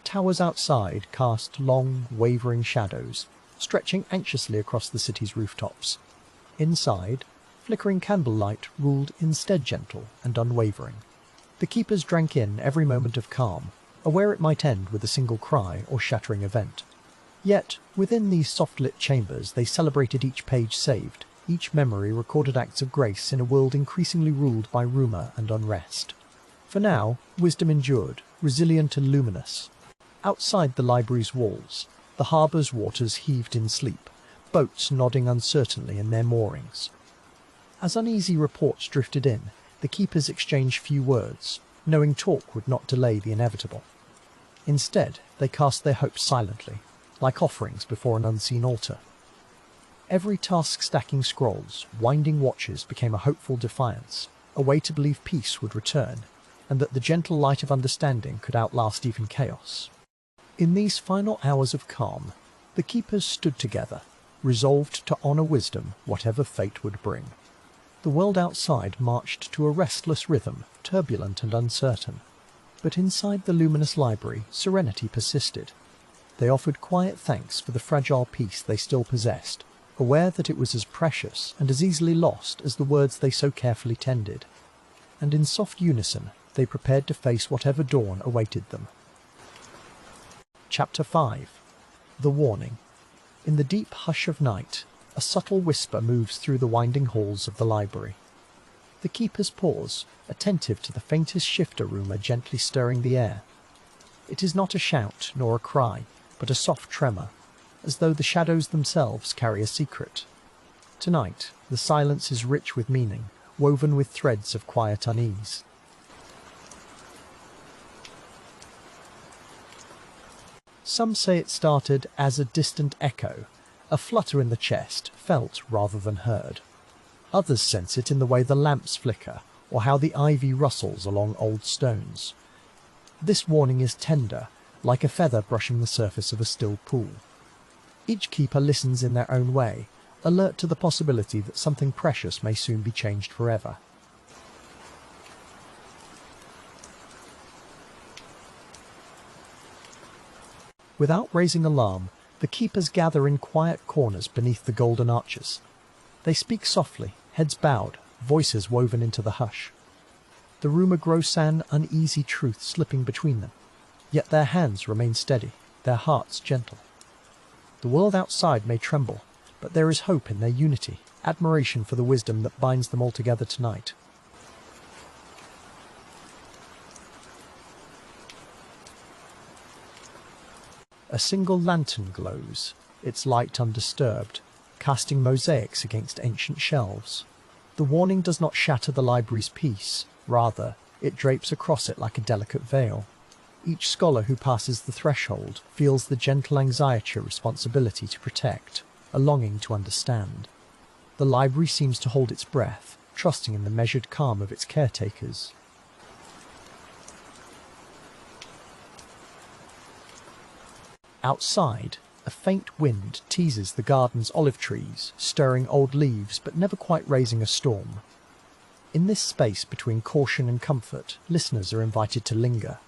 Towers outside cast long, wavering shadows, stretching anxiously across the city's rooftops. Inside, flickering candlelight ruled instead gentle and unwavering. The keepers drank in every moment of calm, aware it might end with a single cry or shattering event. Yet, within these soft-lit chambers they celebrated each page saved, each memory recorded acts of grace in a world increasingly ruled by rumour and unrest. For now, wisdom endured, resilient and luminous. Outside the library's walls, the harbour's waters heaved in sleep, boats nodding uncertainly in their moorings. As uneasy reports drifted in, the keepers exchanged few words, knowing talk would not delay the inevitable. Instead, they cast their hopes silently, like offerings before an unseen altar. Every task stacking scrolls, winding watches became a hopeful defiance, a way to believe peace would return, and that the gentle light of understanding could outlast even chaos. In these final hours of calm, the keepers stood together, resolved to honour wisdom, whatever fate would bring. The world outside marched to a restless rhythm, turbulent and uncertain. But inside the luminous library, serenity persisted. They offered quiet thanks for the fragile peace they still possessed, aware that it was as precious and as easily lost as the words they so carefully tended. And in soft unison, they prepared to face whatever dawn awaited them. Chapter 5. The Warning. In the deep hush of night, a subtle whisper moves through the winding halls of the library. The keepers pause, attentive to the faintest shifter rumour gently stirring the air. It is not a shout nor a cry, but a soft tremor, as though the shadows themselves carry a secret. Tonight, the silence is rich with meaning, woven with threads of quiet unease. Some say it started as a distant echo, a flutter in the chest, felt rather than heard. Others sense it in the way the lamps flicker, or how the ivy rustles along old stones. This warning is tender, like a feather brushing the surface of a still pool. Each keeper listens in their own way, alert to the possibility that something precious may soon be changed forever. Without raising alarm, the keepers gather in quiet corners beneath the golden arches. They speak softly, heads bowed, voices woven into the hush. The rumour grows an uneasy truth slipping between them, yet their hands remain steady, their hearts gentle. The world outside may tremble, but there is hope in their unity, admiration for the wisdom that binds them all together tonight. A single lantern glows, its light undisturbed, casting mosaics against ancient shelves. The warning does not shatter the library's peace, rather, it drapes across it like a delicate veil. Each scholar who passes the threshold feels the gentle anxiety or responsibility to protect, a longing to understand. The library seems to hold its breath, trusting in the measured calm of its caretakers. Outside, a faint wind teases the garden's olive trees, stirring old leaves but never quite raising a storm. In this space between caution and comfort, listeners are invited to linger.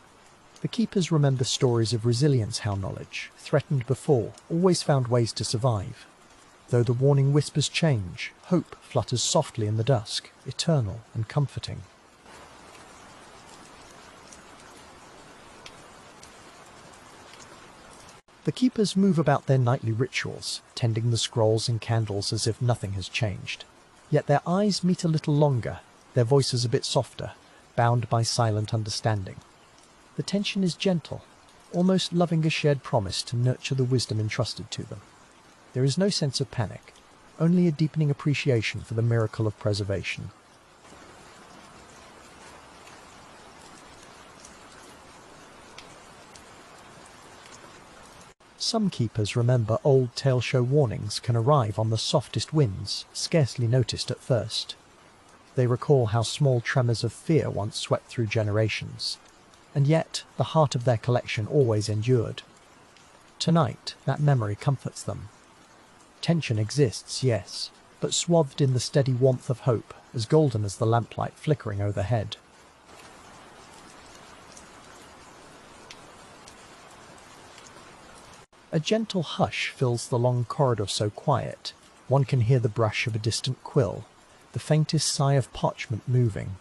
The keepers remember stories of resilience, how knowledge, threatened before, always found ways to survive. Though the warning whispers change, hope flutters softly in the dusk, eternal and comforting. The keepers move about their nightly rituals, tending the scrolls and candles as if nothing has changed. Yet their eyes meet a little longer, their voices a bit softer, bound by silent understanding. The tension is gentle, almost loving a shared promise to nurture the wisdom entrusted to them. There is no sense of panic, only a deepening appreciation for the miracle of preservation. Some keepers remember old tale show warnings can arrive on the softest winds, scarcely noticed at first. They recall how small tremors of fear once swept through generations, and yet the heart of their collection always endured. Tonight, that memory comforts them. Tension exists, yes, but swathed in the steady warmth of hope, as golden as the lamplight flickering overhead. A gentle hush fills the long corridor so quiet, one can hear the brush of a distant quill, the faintest sigh of parchment moving.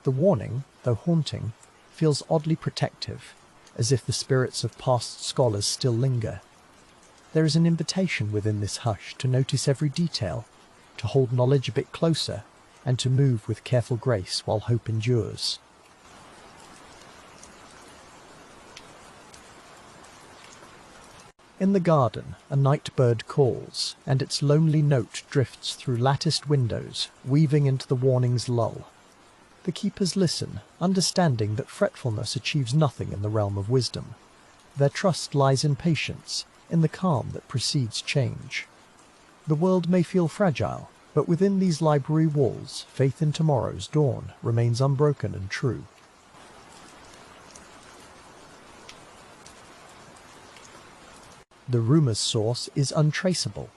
The warning, though haunting, feels oddly protective, as if the spirits of past scholars still linger. There is an invitation within this hush to notice every detail, to hold knowledge a bit closer, and to move with careful grace while hope endures. In the garden, a night bird calls, and its lonely note drifts through latticed windows, weaving into the warning's lull. The keepers listen, understanding that fretfulness achieves nothing in the realm of wisdom. Their trust lies in patience, in the calm that precedes change. The world may feel fragile, but within these library walls, faith in tomorrow's dawn remains unbroken and true. The rumour's source is untraceable.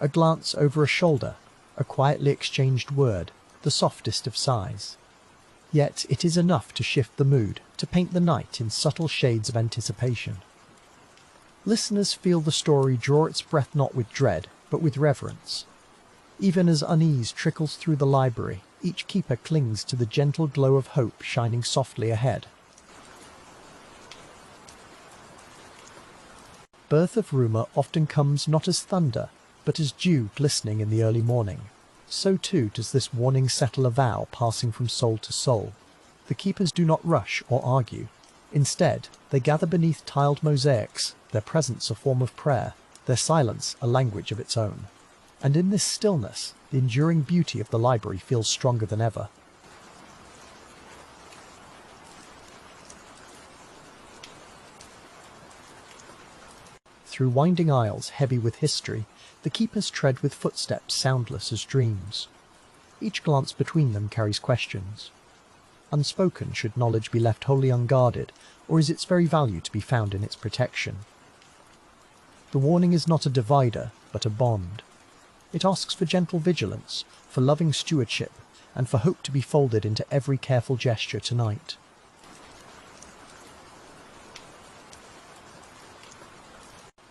A glance over a shoulder, a quietly exchanged word, the softest of sighs. Yet it is enough to shift the mood, to paint the night in subtle shades of anticipation. Listeners feel the story draw its breath not with dread, but with reverence. Even as unease trickles through the library, each keeper clings to the gentle glow of hope shining softly ahead. Birth of rumour often comes not as thunder, but as dew glistening in the early morning. So too does this warning settle a vow passing from soul to soul. The keepers do not rush or argue. Instead, they gather beneath tiled mosaics, their presence a form of prayer, their silence a language of its own. And in this stillness, the enduring beauty of the library feels stronger than ever. Through winding aisles heavy with history, the keepers tread with footsteps soundless as dreams. Each glance between them carries questions. Unspoken, should knowledge be left wholly unguarded, or is its very value to be found in its protection? The warning is not a divider, but a bond. It asks for gentle vigilance, for loving stewardship, and for hope to be folded into every careful gesture tonight.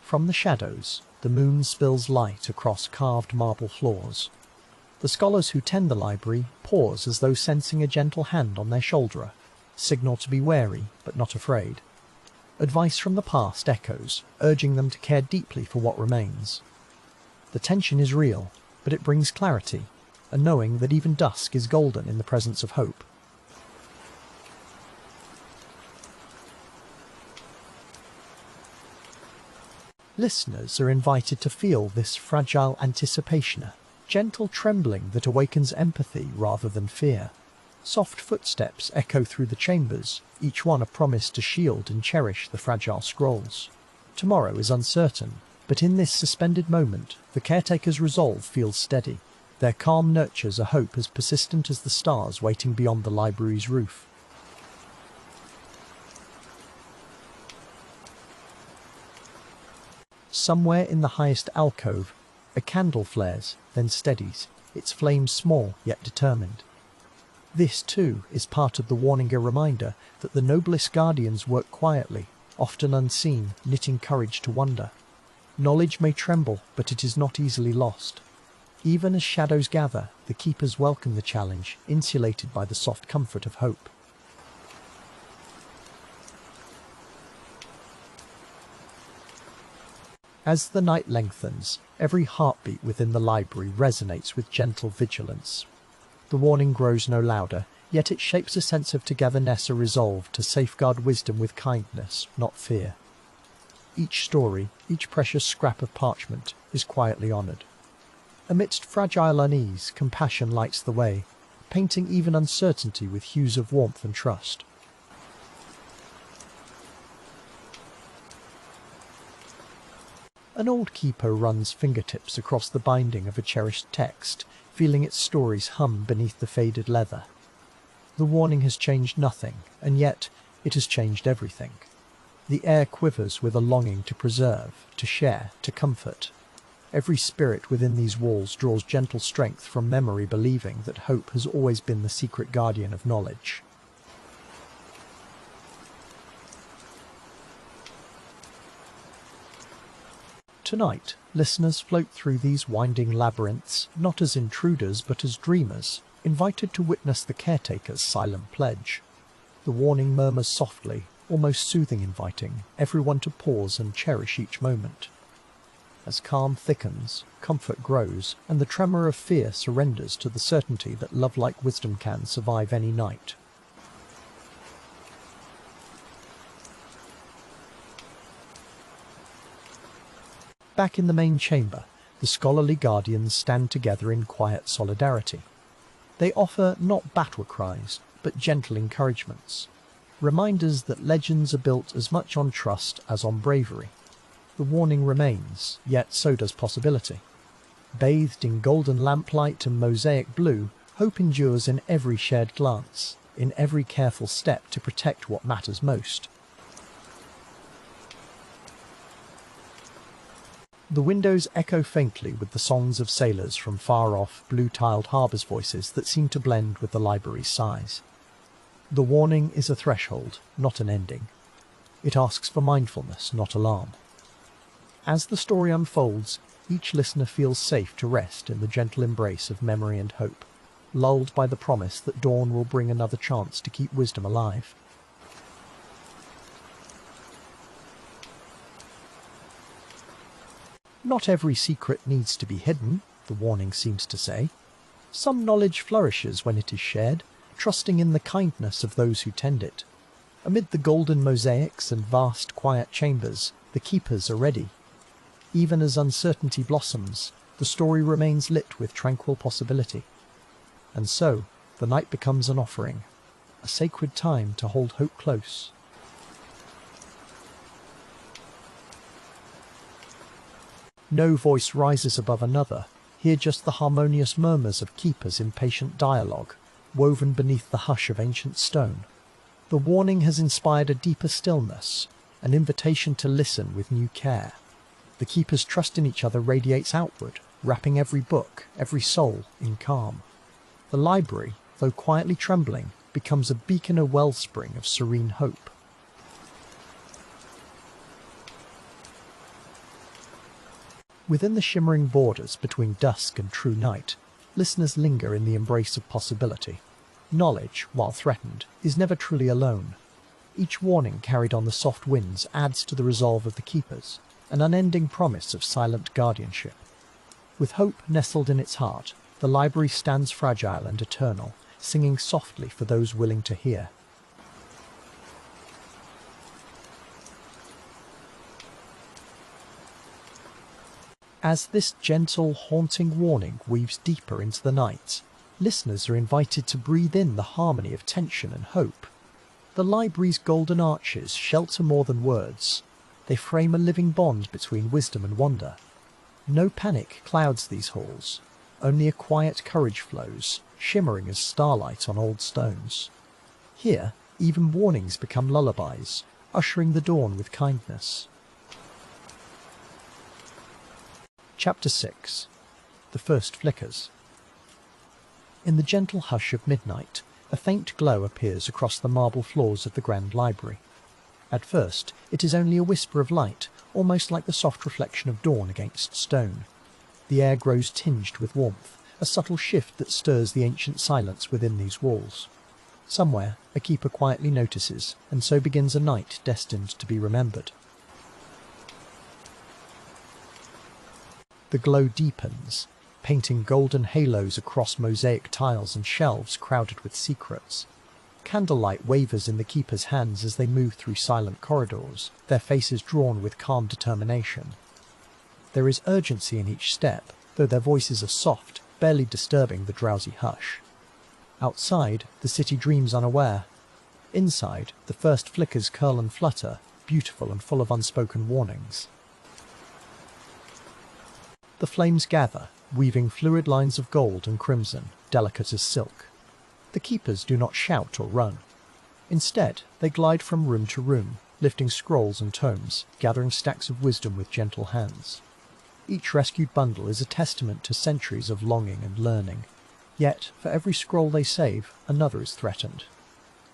From the shadows, the moon spills light across carved marble floors. The scholars who tend the library pause as though sensing a gentle hand on their shoulder, signal to be wary but not afraid. Advice from the past echoes, urging them to care deeply for what remains. The tension is real, but it brings clarity, a knowing that even dusk is golden in the presence of hope. Listeners are invited to feel this fragile anticipation, gentle trembling that awakens empathy rather than fear. Soft footsteps echo through the chambers, each one a promise to shield and cherish the fragile scrolls. Tomorrow is uncertain, But in this suspended moment, the caretaker's resolve feels steady. Their calm nurtures a hope as persistent as the stars waiting beyond the library's roof. Somewhere in the highest alcove, a candle flares, then steadies, its flame small yet determined. This, too, is part of the warning, a reminder that the noblest guardians work quietly, often unseen, knitting courage to wonder. Knowledge may tremble, but it is not easily lost. Even as shadows gather, the keepers welcome the challenge, insulated by the soft comfort of hope. As the night lengthens, every heartbeat within the library resonates with gentle vigilance. The warning grows no louder, yet it shapes a sense of togetherness, a resolve to safeguard wisdom with kindness, not fear. Each story, each precious scrap of parchment, is quietly honoured. Amidst fragile unease, compassion lights the way, painting even uncertainty with hues of warmth and trust. An old keeper runs fingertips across the binding of a cherished text, feeling its stories hum beneath the faded leather. The warning has changed nothing, and yet it has changed everything. The air quivers with a longing to preserve, to share, to comfort. Every spirit within these walls draws gentle strength from memory, believing that hope has always been the secret guardian of knowledge. Tonight, listeners float through these winding labyrinths, not as intruders but as dreamers, invited to witness the caretaker's silent pledge. The warning murmurs softly, almost soothing, inviting everyone to pause and cherish each moment. As calm thickens, comfort grows, and the tremor of fear surrenders to the certainty that love-like wisdom can survive any night. Back in the main chamber, the scholarly guardians stand together in quiet solidarity. They offer not battle cries, but gentle encouragements, reminders that legends are built as much on trust as on bravery. The warning remains, yet so does possibility. Bathed in golden lamplight and mosaic blue, hope endures in every shared glance, in every careful step to protect what matters most. The windows echo faintly with the songs of sailors from far-off, blue-tiled harbours, voices that seem to blend with the library's sighs. The warning is a threshold, not an ending. It asks for mindfulness, not alarm. As the story unfolds, each listener feels safe to rest in the gentle embrace of memory and hope, lulled by the promise that dawn will bring another chance to keep wisdom alive. Not every secret needs to be hidden, the warning seems to say. Some knowledge flourishes when it is shared, trusting in the kindness of those who tend it. Amid the golden mosaics and vast quiet chambers, the keepers are ready. Even as uncertainty blossoms, the story remains lit with tranquil possibility. And so, the night becomes an offering, a sacred time to hold hope close. No voice rises above another, hear just the harmonious murmurs of keepers' impatient dialogue, woven beneath the hush of ancient stone. The warning has inspired a deeper stillness, an invitation to listen with new care. The keepers' trust in each other radiates outward, wrapping every book, every soul, in calm. The library, though quietly trembling, becomes a beacon, a wellspring of serene hope. Within the shimmering borders between dusk and true night, listeners linger in the embrace of possibility. Knowledge, while threatened, is never truly alone. Each warning carried on the soft winds adds to the resolve of the keepers, an unending promise of silent guardianship. With hope nestled in its heart, the library stands fragile and eternal, singing softly for those willing to hear. As this gentle, haunting warning weaves deeper into the night, listeners are invited to breathe in the harmony of tension and hope. The library's golden arches shelter more than words. They frame a living bond between wisdom and wonder. No panic clouds these halls. Only a quiet courage flows, shimmering as starlight on old stones. Here, even warnings become lullabies, ushering the dawn with kindness. Chapter 6. The First Flickers. In the gentle hush of midnight, a faint glow appears across the marble floors of the Grand Library. At first, it is only a whisper of light, almost like the soft reflection of dawn against stone. The air grows tinged with warmth, a subtle shift that stirs the ancient silence within these walls. Somewhere, a keeper quietly notices, and so begins a night destined to be remembered. The glow deepens, painting golden halos across mosaic tiles and shelves crowded with secrets. Candlelight wavers in the keeper's hands as they move through silent corridors, their faces drawn with calm determination. There is urgency in each step, though their voices are soft, barely disturbing the drowsy hush. Outside, the city dreams unaware. Inside, the first flickers curl and flutter, beautiful and full of unspoken warnings. The flames gather, weaving fluid lines of gold and crimson, delicate as silk. The keepers do not shout or run. Instead, they glide from room to room, lifting scrolls and tomes, gathering stacks of wisdom with gentle hands. Each rescued bundle is a testament to centuries of longing and learning. Yet, for every scroll they save, another is threatened.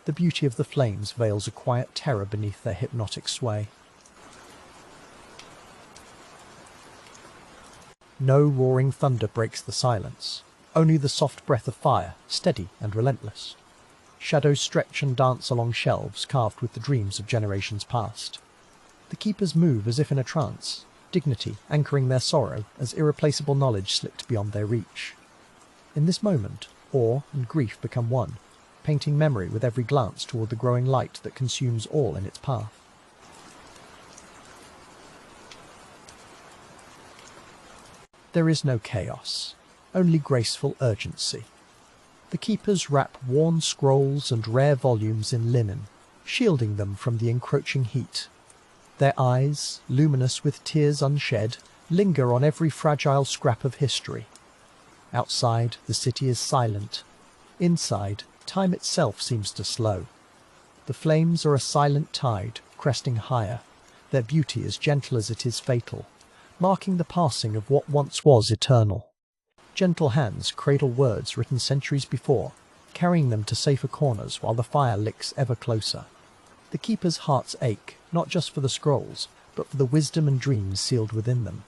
The beauty of the flames veils a quiet terror beneath their hypnotic sway. No roaring thunder breaks the silence, only the soft breath of fire, steady and relentless. Shadows stretch and dance along shelves carved with the dreams of generations past. The keepers move as if in a trance, dignity anchoring their sorrow as irreplaceable knowledge slipped beyond their reach. In this moment, awe and grief become one, painting memory with every glance toward the growing light that consumes all in its path. There is no chaos, only graceful urgency. The keepers wrap worn scrolls and rare volumes in linen, shielding them from the encroaching heat. Their eyes, luminous with tears unshed, linger on every fragile scrap of history. Outside, the city is silent. Inside, time itself seems to slow. The flames are a silent tide, cresting higher, their beauty as gentle as it is fatal, marking the passing of what once was eternal. Gentle hands cradle words written centuries before, carrying them to safer corners while the fire licks ever closer. The keepers' hearts ache, not just for the scrolls, but for the wisdom and dreams sealed within them.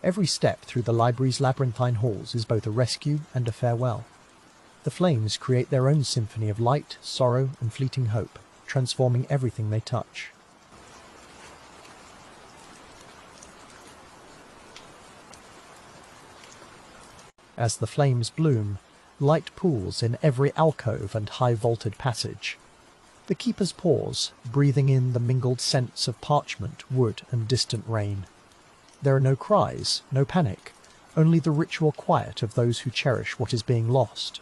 Every step through the library's labyrinthine halls is both a rescue and a farewell. The flames create their own symphony of light, sorrow, and fleeting hope, transforming everything they touch. As the flames bloom, light pools in every alcove and high-vaulted passage. The keepers pause, breathing in the mingled scents of parchment, wood, and distant rain. There are no cries, no panic, only the ritual quiet of those who cherish what is being lost.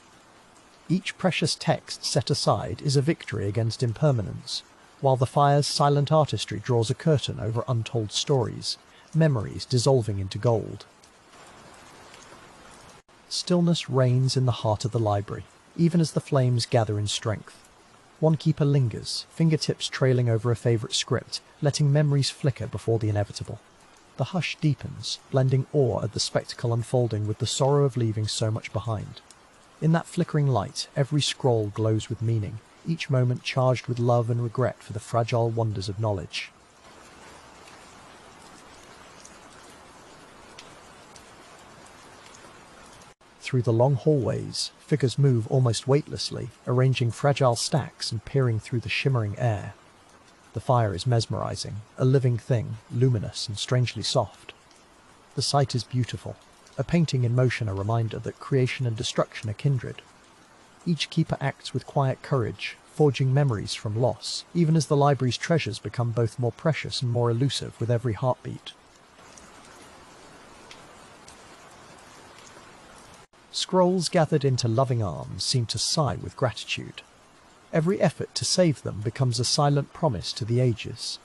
Each precious text set aside is a victory against impermanence, while the fire's silent artistry draws a curtain over untold stories, memories dissolving into gold. Stillness reigns in the heart of the library, even as the flames gather in strength. One keeper lingers, fingertips trailing over a favourite script, letting memories flicker before the inevitable. The hush deepens, blending awe at the spectacle unfolding with the sorrow of leaving so much behind. In that flickering light, every scroll glows with meaning, each moment charged with love and regret for the fragile wonders of knowledge. Through the long hallways, figures move almost weightlessly, arranging fragile stacks and peering through the shimmering air. The fire is mesmerizing, a living thing, luminous and strangely soft. The sight is beautiful, a painting in motion, a reminder that creation and destruction are kindred. Each keeper acts with quiet courage, forging memories from loss, even as the library's treasures become both more precious and more elusive with every heartbeat. Scrolls gathered into loving arms seem to sigh with gratitude. Every effort to save them becomes a silent promise to the ages.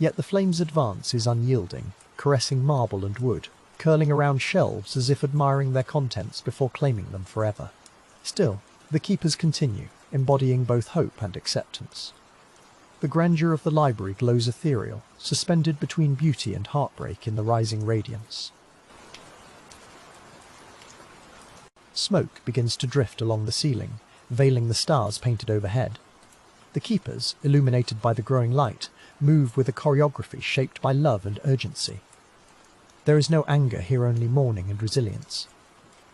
Yet the flame's advance is unyielding, caressing marble and wood, curling around shelves as if admiring their contents before claiming them forever. Still, the keepers continue, embodying both hope and acceptance. The grandeur of the library glows ethereal, suspended between beauty and heartbreak in the rising radiance. Smoke begins to drift along the ceiling, veiling the stars painted overhead. The keepers, illuminated by the growing light, move with a choreography shaped by love and urgency. There is no anger here, only mourning and resilience.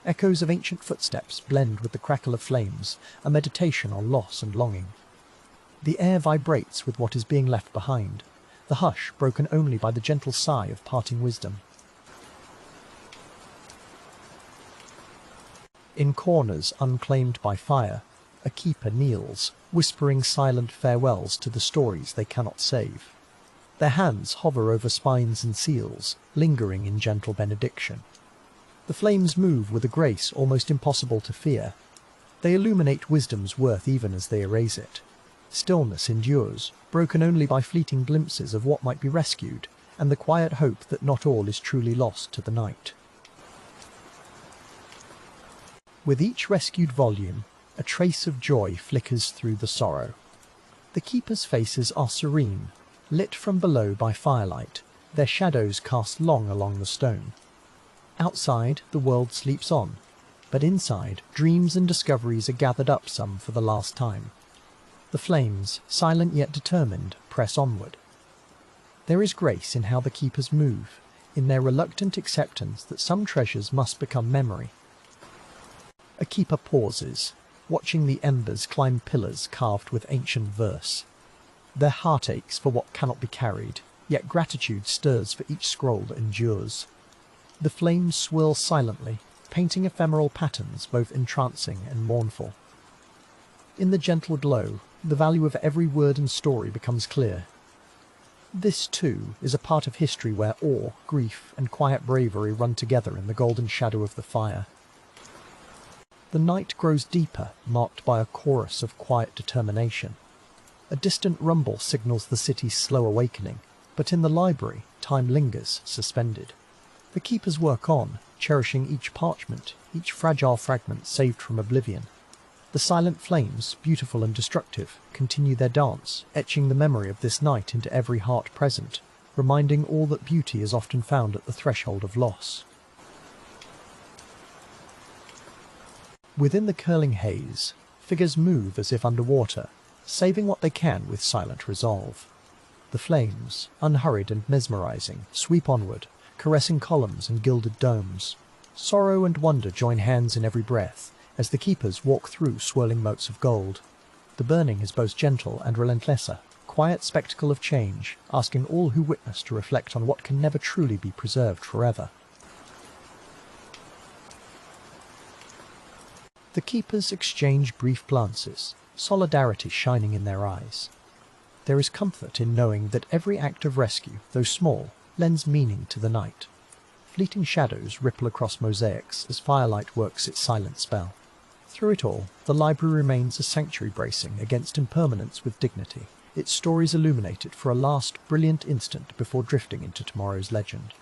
Echoes of ancient footsteps blend with the crackle of flames, a meditation on loss and longing. The air vibrates with what is being left behind, the hush broken only by the gentle sigh of parting wisdom. In corners unclaimed by fire, a keeper kneels, whispering silent farewells to the stories they cannot save. Their hands hover over spines and seals, lingering in gentle benediction. The flames move with a grace almost impossible to fear. They illuminate wisdom's worth even as they erase it. Stillness endures, broken only by fleeting glimpses of what might be rescued, and the quiet hope that not all is truly lost to the night. With each rescued volume, a trace of joy flickers through the sorrow. The keepers' faces are serene, lit from below by firelight, their shadows cast long along the stone. Outside, the world sleeps on, but inside, dreams and discoveries are gathered up, some for the last time. The flames, silent yet determined, press onward. There is grace in how the keepers move, in their reluctant acceptance that some treasures must become memory. A keeper pauses, watching the embers climb pillars carved with ancient verse. Their heart aches for what cannot be carried, yet gratitude stirs for each scroll that endures. The flames swirl silently, painting ephemeral patterns both entrancing and mournful. In the gentle glow, the value of every word and story becomes clear. This, too, is a part of history where awe, grief, and quiet bravery run together in the golden shadow of the fire. The night grows deeper, marked by a chorus of quiet determination. A distant rumble signals the city's slow awakening, but in the library, time lingers, suspended. The keepers work on, cherishing each parchment, each fragile fragment saved from oblivion. The silent flames, beautiful and destructive, continue their dance, etching the memory of this night into every heart present, reminding all that beauty is often found at the threshold of loss. Within the curling haze, figures move as if underwater, saving what they can with silent resolve. The flames, unhurried and mesmerizing, sweep onward, caressing columns and gilded domes. Sorrow and wonder join hands in every breath, as the keepers walk through swirling motes of gold. The burning is both gentle and relentless, a quiet spectacle of change, asking all who witness to reflect on what can never truly be preserved forever. The keepers exchange brief glances, solidarity shining in their eyes. There is comfort in knowing that every act of rescue, though small, lends meaning to the night. Fleeting shadows ripple across mosaics as firelight works its silent spell. Through it all, the library remains a sanctuary bracing against impermanence with dignity, its stories illuminated for a last brilliant instant before drifting into tomorrow's legend.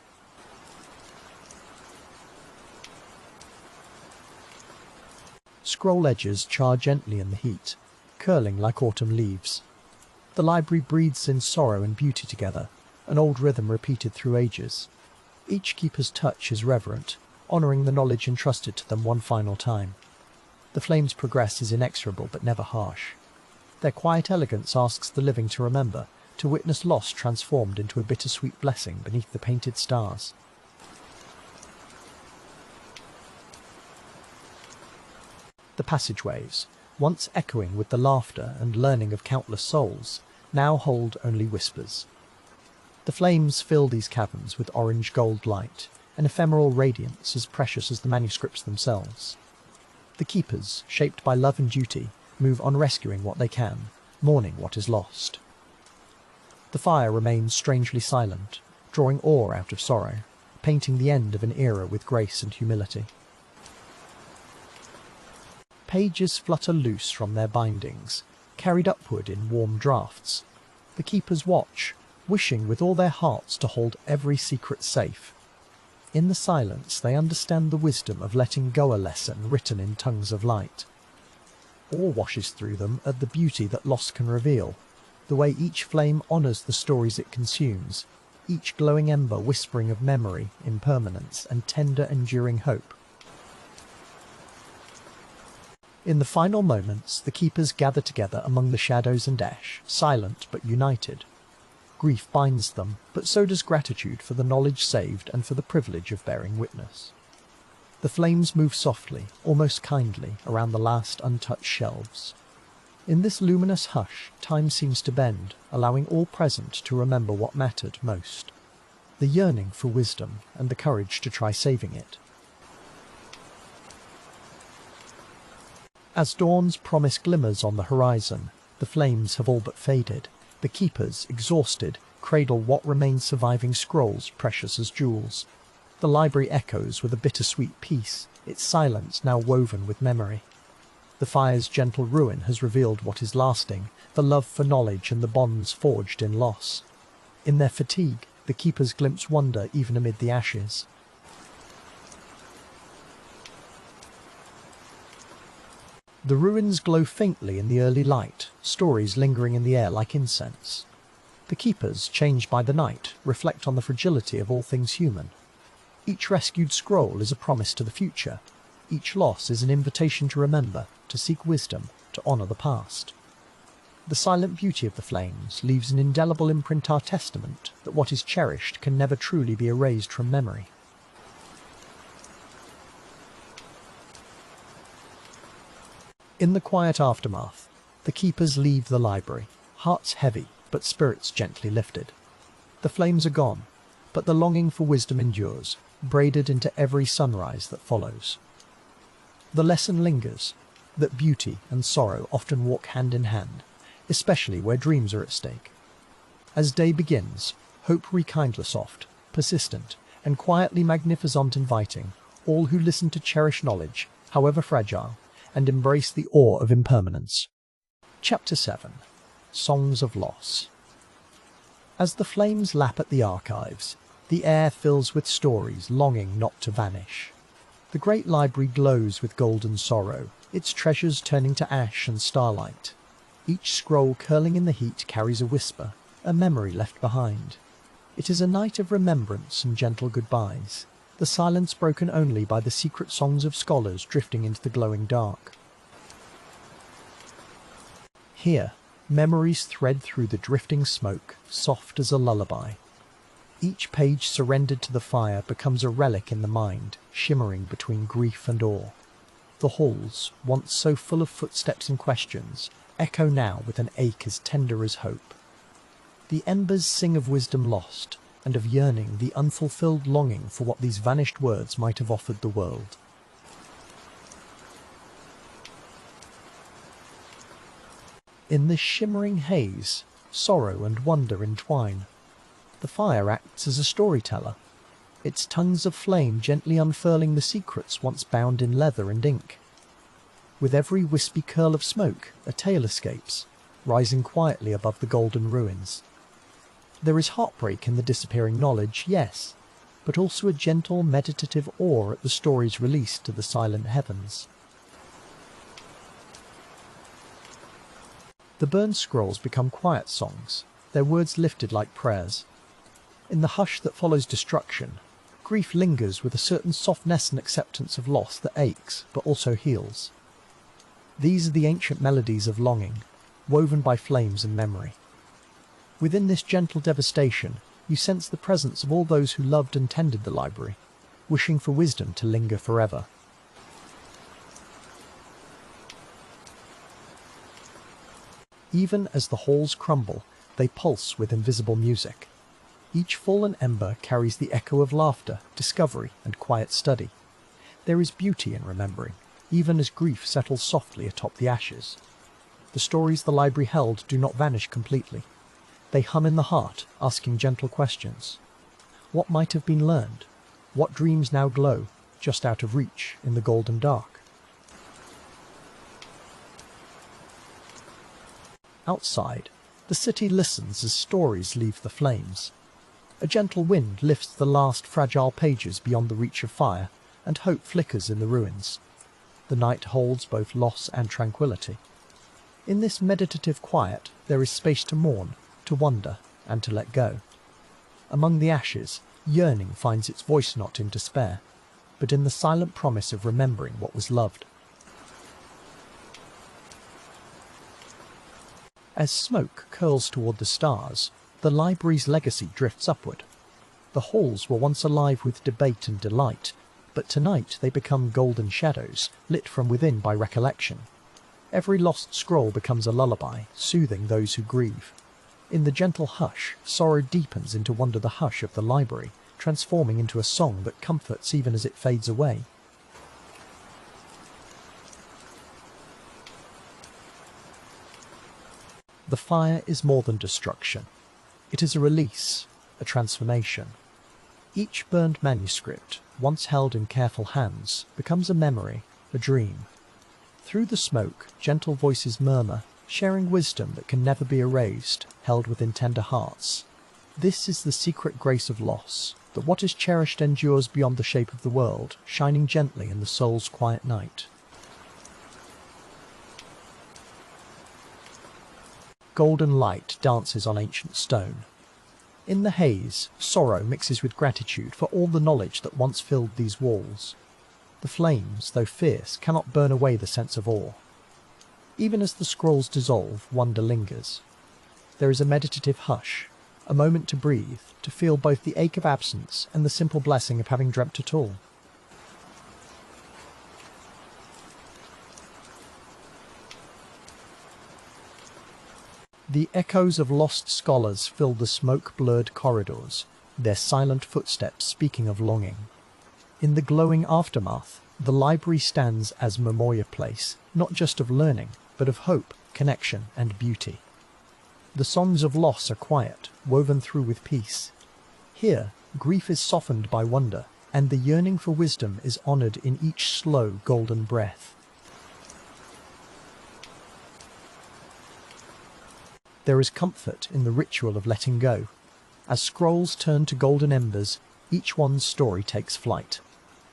Scroll edges char gently in the heat, curling like autumn leaves. The library breathes in sorrow and beauty together, an old rhythm repeated through ages. Each keeper's touch is reverent, honouring the knowledge entrusted to them one final time. The flames' progress is inexorable but never harsh. Their quiet elegance asks the living to remember, to witness loss transformed into a bittersweet blessing beneath the painted stars. The passageways, once echoing with the laughter and learning of countless souls, now hold only whispers. The flames fill these caverns with orange-gold light, an ephemeral radiance as precious as the manuscripts themselves. The keepers, shaped by love and duty, move on rescuing what they can, mourning what is lost. The fire remains strangely silent, drawing awe out of sorrow, painting the end of an era with grace and humility. Pages flutter loose from their bindings, carried upward in warm drafts. The keepers watch, wishing with all their hearts to hold every secret safe. In the silence they understand the wisdom of letting go, a lesson written in tongues of light. Awe washes through them at the beauty that loss can reveal, the way each flame honours the stories it consumes, each glowing ember whispering of memory, impermanence, and tender enduring hope. In the final moments, the keepers gather together among the shadows and ash, silent but united. Grief binds them, but so does gratitude for the knowledge saved and for the privilege of bearing witness. The flames move softly, almost kindly, around the last untouched shelves. In this luminous hush, time seems to bend, allowing all present to remember what mattered most: the yearning for wisdom and the courage to try saving it. As dawn's promise glimmers on the horizon, the flames have all but faded. The keepers, exhausted, cradle what remains surviving scrolls precious as jewels. The library echoes with a bittersweet peace, its silence now woven with memory. The fire's gentle ruin has revealed what is lasting, the love for knowledge and the bonds forged in loss. In their fatigue, the keepers glimpse wonder even amid the ashes. The ruins glow faintly in the early light, stories lingering in the air like incense. The keepers, changed by the night, reflect on the fragility of all things human. Each rescued scroll is a promise to the future. Each loss is an invitation to remember, to seek wisdom, to honour the past. The silent beauty of the flames leaves an indelible imprint, our testament that what is cherished can never truly be erased from memory. In the quiet aftermath, the keepers leave the library, hearts heavy but spirits gently lifted. The flames are gone, but the longing for wisdom endures, braided into every sunrise that follows. The lesson lingers, that beauty and sorrow often walk hand in hand, especially where dreams are at stake. As day begins, hope rekindles soft, persistent, and quietly magnificent, inviting all who listen to cherish knowledge, however fragile, and embrace the awe of impermanence. Chapter 7. Songs of Loss. As the flames lap at the archives, the air fills with stories longing not to vanish. The great library glows with golden sorrow, its treasures turning to ash and starlight. Each scroll curling in the heat carries a whisper, a memory left behind. It is a night of remembrance and gentle goodbyes, the silence broken only by the secret songs of scholars drifting into the glowing dark. Here, memories thread through the drifting smoke, soft as a lullaby. Each page surrendered to the fire becomes a relic in the mind, shimmering between grief and awe. The halls, once so full of footsteps and questions, echo now with an ache as tender as hope. The embers sing of wisdom lost, and of yearning, the unfulfilled longing for what these vanished words might have offered the world. In this shimmering haze, sorrow and wonder entwine. The fire acts as a storyteller, its tongues of flame gently unfurling the secrets once bound in leather and ink. With every wispy curl of smoke, a tale escapes, rising quietly above the golden ruins. There is heartbreak in the disappearing knowledge, yes, but also a gentle, meditative awe at the stories released to the silent heavens. The burned scrolls become quiet songs, their words lifted like prayers. In the hush that follows destruction, grief lingers with a certain softness and acceptance of loss that aches but also heals. These are the ancient melodies of longing, woven by flames and memory. Within this gentle devastation, you sense the presence of all those who loved and tended the library, wishing for wisdom to linger forever. Even as the halls crumble, they pulse with invisible music. Each fallen ember carries the echo of laughter, discovery, and quiet study. There is beauty in remembering, even as grief settles softly atop the ashes. The stories the library held do not vanish completely. They hum in the heart, asking gentle questions. What might have been learned? What dreams now glow, just out of reach, in the golden dark? Outside, The city listens as stories leave the flames. A gentle wind lifts the last fragile pages beyond the reach of fire, and hope flickers in the ruins. The night holds both loss and tranquility. In this meditative quiet, there is space to mourn, to wonder, and to let go. Among the ashes, yearning finds its voice not in despair, but in the silent promise of remembering what was loved. As smoke curls toward the stars, the library's legacy drifts upward. The halls were once alive with debate and delight, but tonight they become golden shadows, lit from within by recollection. Every lost scroll becomes a lullaby, soothing those who grieve. In the gentle hush, sorrow deepens into wonder, the hush of the library, transforming into a song that comforts even as it fades away. The fire is more than destruction. It is a release, a transformation. Each burned manuscript, once held in careful hands, becomes a memory, a dream. Through the smoke, gentle voices murmur, sharing wisdom that can never be erased, held within tender hearts. This is the secret grace of loss, that what is cherished endures beyond the shape of the world, shining gently in the soul's quiet night. Golden light dances on ancient stone. In the haze, sorrow mixes with gratitude for all the knowledge that once filled these walls. The flames, though fierce, cannot burn away the sense of awe. Even as the scrolls dissolve, wonder lingers. There is a meditative hush, a moment to breathe, to feel both the ache of absence and the simple blessing of having dreamt at all. The echoes of lost scholars fill the smoke-blurred corridors, their silent footsteps speaking of longing. In the glowing aftermath, the library stands as memorial place, not just of learning, but of hope, connection, and beauty. The songs of loss are quiet, woven through with peace. Here, grief is softened by wonder, and the yearning for wisdom is honoured in each slow, golden breath. There is comfort in the ritual of letting go. As scrolls turn to golden embers, each one's story takes flight.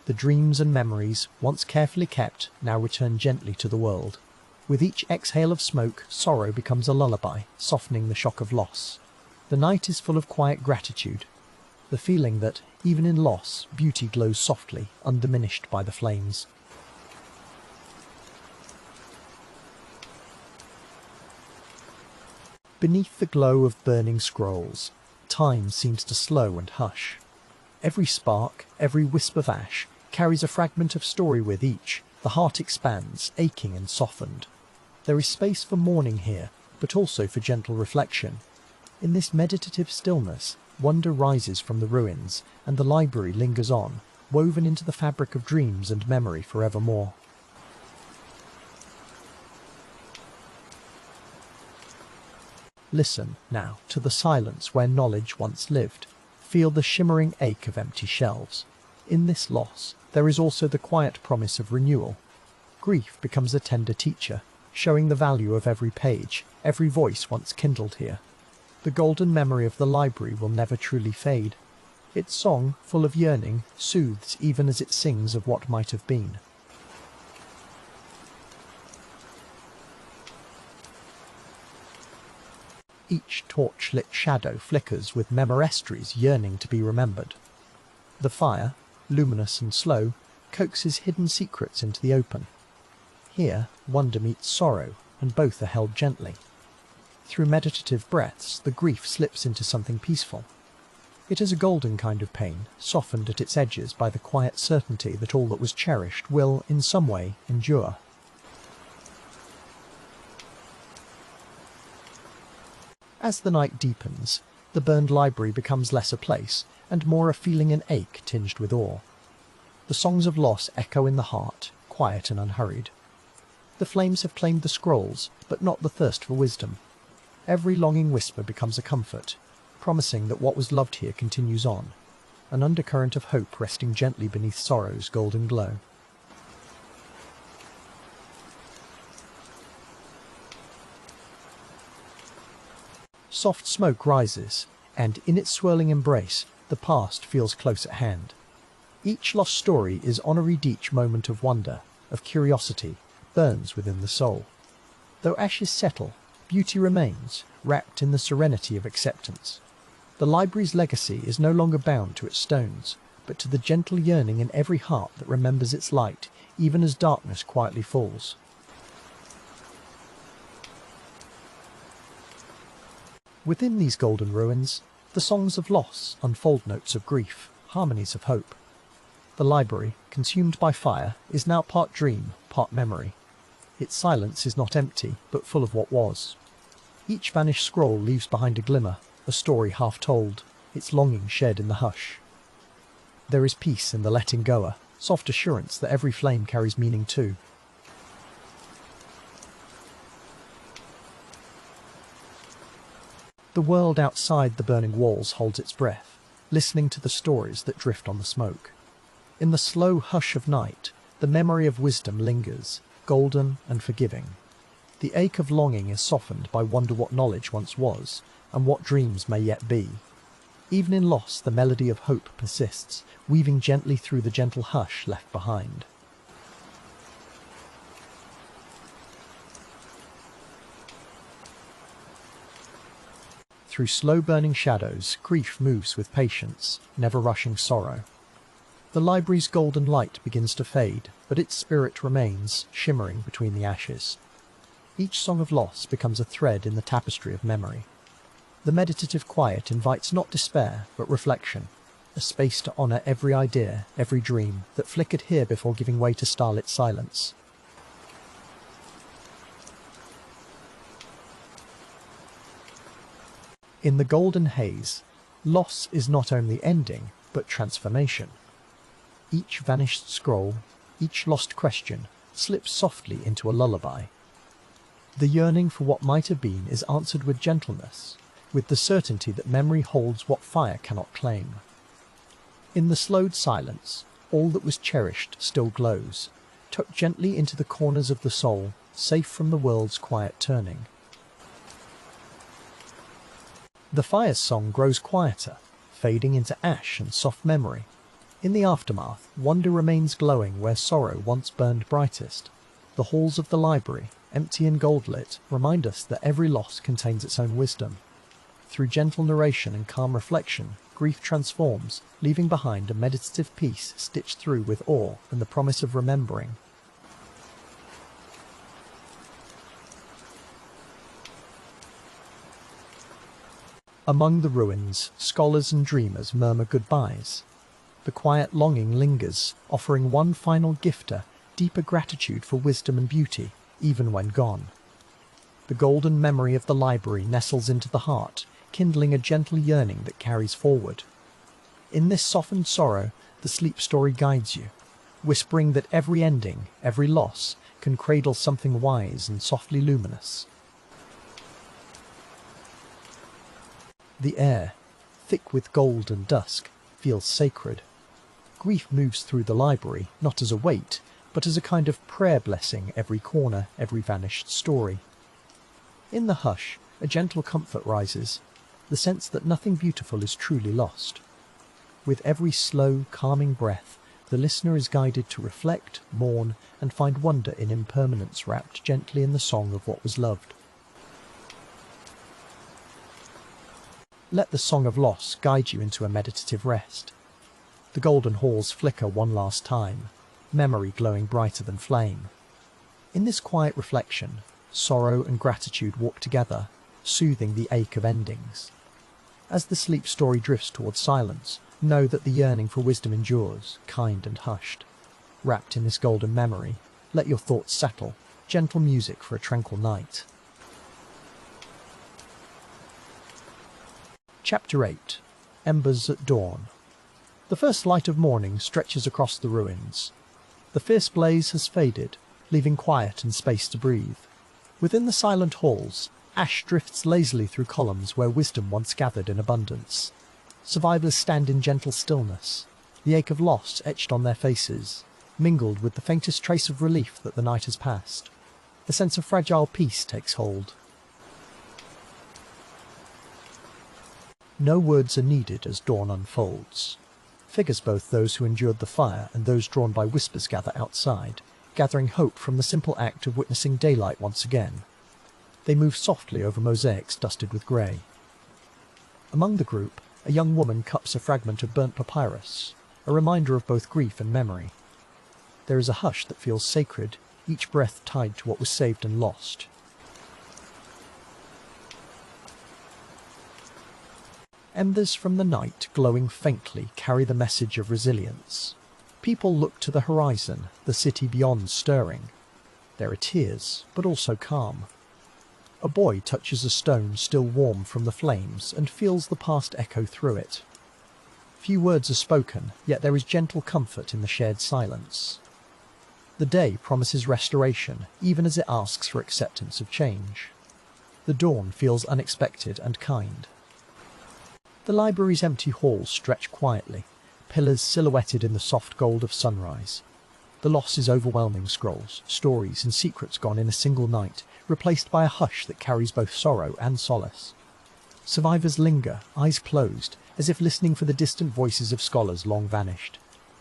The dreams and memories, once carefully kept, now return gently to the world. With each exhale of smoke, sorrow becomes a lullaby, softening the shock of loss. The night is full of quiet gratitude, the feeling that, even in loss, beauty glows softly, undiminished by the flames. Beneath the glow of burning scrolls, time seems to slow and hush. Every spark, every wisp of ash, carries a fragment of story with each. The heart expands, aching and softened. There is space for mourning here, but also for gentle reflection. In this meditative stillness, wonder rises from the ruins, and the library lingers on, woven into the fabric of dreams and memory forevermore. Listen, now, to the silence where knowledge once lived. Feel the shimmering ache of empty shelves. In this loss, there is also the quiet promise of renewal. Grief becomes a tender teacher, showing the value of every page, every voice once kindled here. The golden memory of the library will never truly fade. Its song, full of yearning, soothes even as it sings of what might have been. Each torch-lit shadow flickers with memorestres yearning to be remembered. The fire, luminous and slow, coaxes hidden secrets into the open. Here, wonder meets sorrow, and both are held gently. Through meditative breaths, the grief slips into something peaceful. It is a golden kind of pain, softened at its edges by the quiet certainty that all that was cherished will, in some way, endure. As the night deepens, the burned library becomes less a place, and more a feeling and ache tinged with awe. The songs of loss echo in the heart, quiet and unhurried. The flames have claimed the scrolls, but not the thirst for wisdom. Every longing whisper becomes a comfort, promising that what was loved here continues on, an undercurrent of hope resting gently beneath sorrow's golden glow. Soft smoke rises, and in its swirling embrace, the past feels close at hand. Each lost story is honoried, each moment of wonder, of curiosity, burns within the soul. Though ashes settle, beauty remains, wrapped in the serenity of acceptance. The library's legacy is no longer bound to its stones, but to the gentle yearning in every heart that remembers its light, even as darkness quietly falls. Within these golden ruins, the songs of loss unfold, notes of grief, harmonies of hope. The library, consumed by fire, is now part dream, part memory. Its silence is not empty, but full of what was. Each vanished scroll leaves behind a glimmer, a story half told, its longing shed in the hush. There is peace in the letting goer, soft assurance that every flame carries meaning too. The world outside the burning walls holds its breath, listening to the stories that drift on the smoke. In the slow hush of night, the memory of wisdom lingers, golden and forgiving. The ache of longing is softened by wonder what knowledge once was, and what dreams may yet be. Even in loss, the melody of hope persists, weaving gently through the gentle hush left behind. Through slow-burning shadows, grief moves with patience, never rushing sorrow. The library's golden light begins to fade, but its spirit remains, shimmering between the ashes. Each song of loss becomes a thread in the tapestry of memory. The meditative quiet invites not despair, but reflection, a space to honour every idea, every dream that flickered here before giving way to starlit silence. In the golden haze, loss is not only ending, but transformation. Each vanished scroll, each lost question, slips softly into a lullaby. The yearning for what might have been is answered with gentleness, with the certainty that memory holds what fire cannot claim. In the slowed silence, all that was cherished still glows, tucked gently into the corners of the soul, safe from the world's quiet turning. The fire's song grows quieter, fading into ash and soft memory. In the aftermath, wonder remains glowing where sorrow once burned brightest. The halls of the library, empty and gold-lit, remind us that every loss contains its own wisdom. Through gentle narration and calm reflection, grief transforms, leaving behind a meditative peace stitched through with awe and the promise of remembering. Among the ruins, scholars and dreamers murmur goodbyes. The quiet longing lingers, offering one final gifter, deeper gratitude for wisdom and beauty, even when gone. The golden memory of the library nestles into the heart, kindling a gentle yearning that carries forward. In this softened sorrow, the sleep story guides you, whispering that every ending, every loss, can cradle something wise and softly luminous. The air, thick with gold and dusk, feels sacred. Grief moves through the library, not as a weight, but as a kind of prayer blessing every corner, every vanished story. In the hush, a gentle comfort rises, the sense that nothing beautiful is truly lost. With every slow, calming breath, the listener is guided to reflect, mourn, and find wonder in impermanence wrapped gently in the song of what was loved. Let the song of loss guide you into a meditative rest. The golden halls flicker one last time, memory glowing brighter than flame. In this quiet reflection, sorrow and gratitude walk together, soothing the ache of endings. As the sleep story drifts towards silence, know that the yearning for wisdom endures, kind and hushed. Wrapped in this golden memory, let your thoughts settle, gentle music for a tranquil night. Chapter 8. Embers at Dawn. The first light of morning stretches across the ruins. The fierce blaze has faded, leaving quiet and space to breathe. Within the silent halls, ash drifts lazily through columns where wisdom once gathered in abundance. Survivors stand in gentle stillness, the ache of loss etched on their faces, mingled with the faintest trace of relief that the night has passed. A sense of fragile peace takes hold. No words are needed as dawn unfolds. Figures, both those who endured the fire and those drawn by whispers, gather outside, gathering hope from the simple act of witnessing daylight once again. They move softly over mosaics dusted with grey. Among the group, a young woman cups a fragment of burnt papyrus, a reminder of both grief and memory. There is a hush that feels sacred, each breath tied to what was saved and lost. Embers from the night, glowing faintly, carry the message of resilience. People look to the horizon, the city beyond stirring. There are tears, but also calm. A boy touches a stone still warm from the flames and feels the past echo through it. Few words are spoken, yet there is gentle comfort in the shared silence. The day promises restoration, even as it asks for acceptance of change. The dawn feels unexpected and kind. The library's empty halls stretch quietly, pillars silhouetted in the soft gold of sunrise. The loss is overwhelming: scrolls, stories and secrets gone in a single night, replaced by a hush that carries both sorrow and solace. Survivors linger, eyes closed, as if listening for the distant voices of scholars long vanished.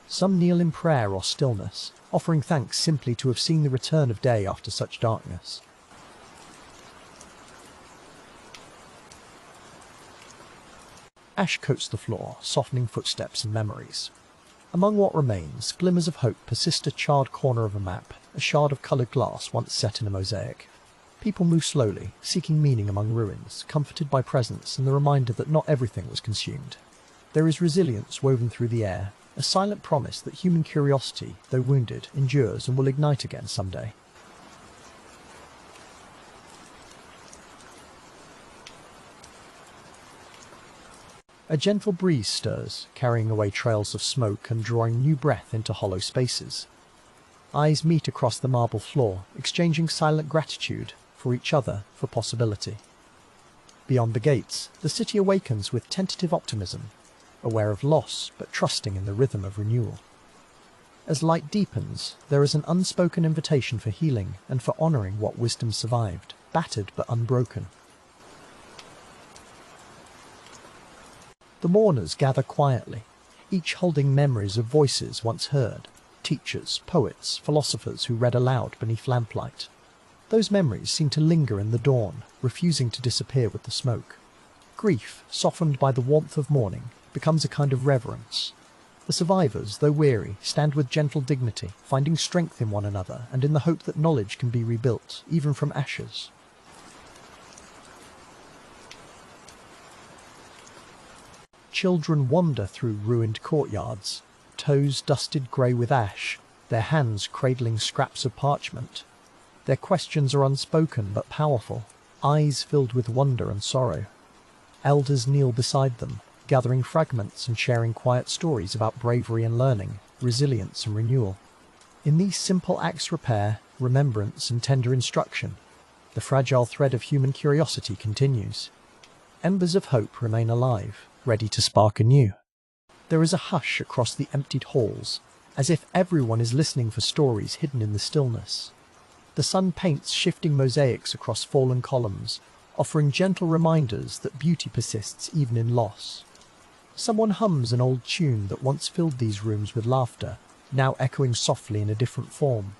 Some kneel in prayer or stillness, offering thanks simply to have seen the return of day after such darkness. Ash coats the floor, softening footsteps and memories. Among what remains, glimmers of hope persist: a charred corner of a map, a shard of coloured glass once set in a mosaic. People move slowly, seeking meaning among ruins, comforted by presence and the reminder that not everything was consumed. There is resilience woven through the air, a silent promise that human curiosity, though wounded, endures and will ignite again someday. A gentle breeze stirs, carrying away trails of smoke and drawing new breath into hollow spaces. Eyes meet across the marble floor, exchanging silent gratitude for each other, for possibility. Beyond the gates, the city awakens with tentative optimism, aware of loss but trusting in the rhythm of renewal. As light deepens, there is an unspoken invitation for healing and for honouring what wisdom survived, battered but unbroken. The mourners gather quietly, each holding memories of voices once heard, teachers, poets, philosophers who read aloud beneath lamplight. Those memories seem to linger in the dawn, refusing to disappear with the smoke. Grief, softened by the warmth of morning, becomes a kind of reverence. The survivors, though weary, stand with gentle dignity, finding strength in one another and in the hope that knowledge can be rebuilt, even from ashes. Children wander through ruined courtyards, toes dusted grey with ash, their hands cradling scraps of parchment. Their questions are unspoken but powerful, eyes filled with wonder and sorrow. Elders kneel beside them, gathering fragments and sharing quiet stories about bravery and learning, resilience and renewal. In these simple acts repair, remembrance and tender instruction. The fragile thread of human curiosity continues. Embers of hope remain alive, ready to spark anew. There is a hush across the emptied halls, as if everyone is listening for stories hidden in the stillness. The sun paints shifting mosaics across fallen columns, offering gentle reminders that beauty persists even in loss. Someone hums an old tune that once filled these rooms with laughter, now echoing softly in a different form.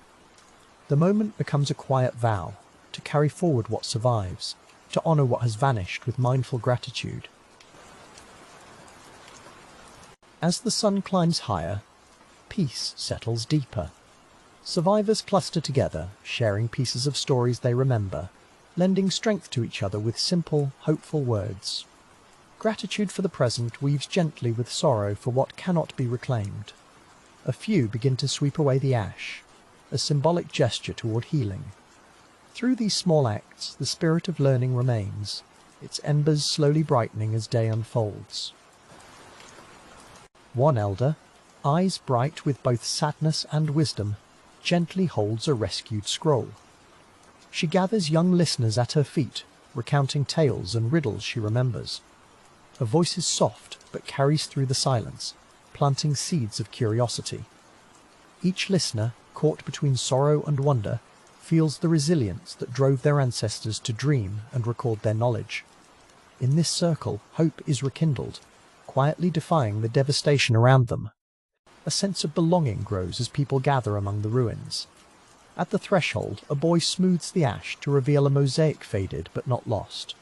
The moment becomes a quiet vow, to carry forward what survives, to honour what has vanished with mindful gratitude. As the sun climbs higher, peace settles deeper. Survivors cluster together, sharing pieces of stories they remember, lending strength to each other with simple, hopeful words. Gratitude for the present weaves gently with sorrow for what cannot be reclaimed. A few begin to sweep away the ash, a symbolic gesture toward healing. Through these small acts, the spirit of learning remains, its embers slowly brightening as day unfolds. One elder, eyes bright with both sadness and wisdom, gently holds a rescued scroll. She gathers young listeners at her feet, recounting tales and riddles she remembers. Her voice is soft, but carries through the silence, planting seeds of curiosity. Each listener, caught between sorrow and wonder, feels the resilience that drove their ancestors to dream and record their knowledge. in this circle, hope is rekindled, quietly defying the devastation around them. A sense of belonging grows as people gather among the ruins. At the threshold, a boy smooths the ash to reveal a mosaic faded but not lost.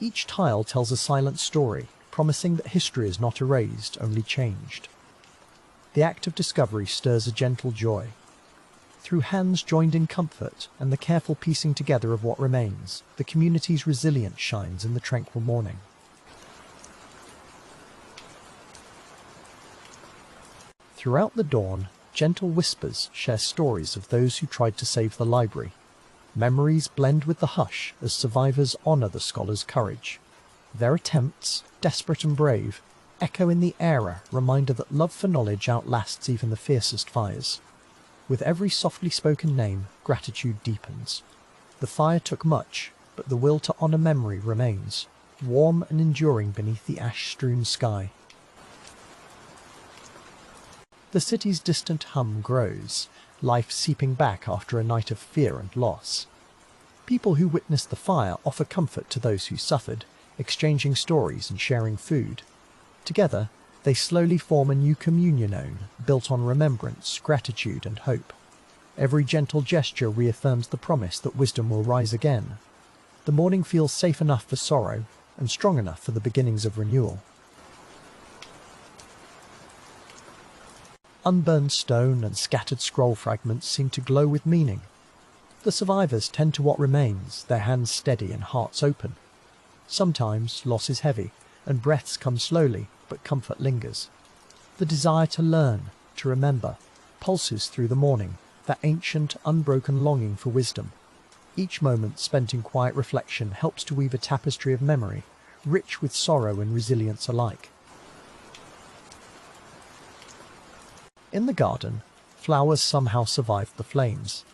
Each tile tells a silent story, promising that history is not erased, only changed. The act of discovery stirs a gentle joy. Through hands joined in comfort and the careful piecing together of what remains, the community's resilience shines in the tranquil morning. Throughout the dawn, gentle whispers share stories of those who tried to save the library. Memories blend with the hush as survivors honour the scholars' courage. Their attempts, desperate and brave, echo in the air, a reminder that love for knowledge outlasts even the fiercest fires. With every softly spoken name, gratitude deepens. The fire took much, but the will to honour memory remains, warm and enduring beneath the ash-strewn sky. The city's distant hum grows, life seeping back after a night of fear and loss. People who witnessed the fire offer comfort to those who suffered, exchanging stories and sharing food. Together, they slowly form a new communion built on remembrance, gratitude and hope. Every gentle gesture reaffirms the promise that wisdom will rise again. The morning feels safe enough for sorrow and strong enough for the beginnings of renewal. Unburned stone and scattered scroll fragments seem to glow with meaning. The survivors tend to what remains, their hands steady and hearts open. Sometimes loss is heavy, and breaths come slowly, but comfort lingers. The desire to learn, to remember, pulses through the morning, that ancient, unbroken longing for wisdom. Each moment spent in quiet reflection helps to weave a tapestry of memory, rich with sorrow and resilience alike. In the garden, flowers somehow survived the flames.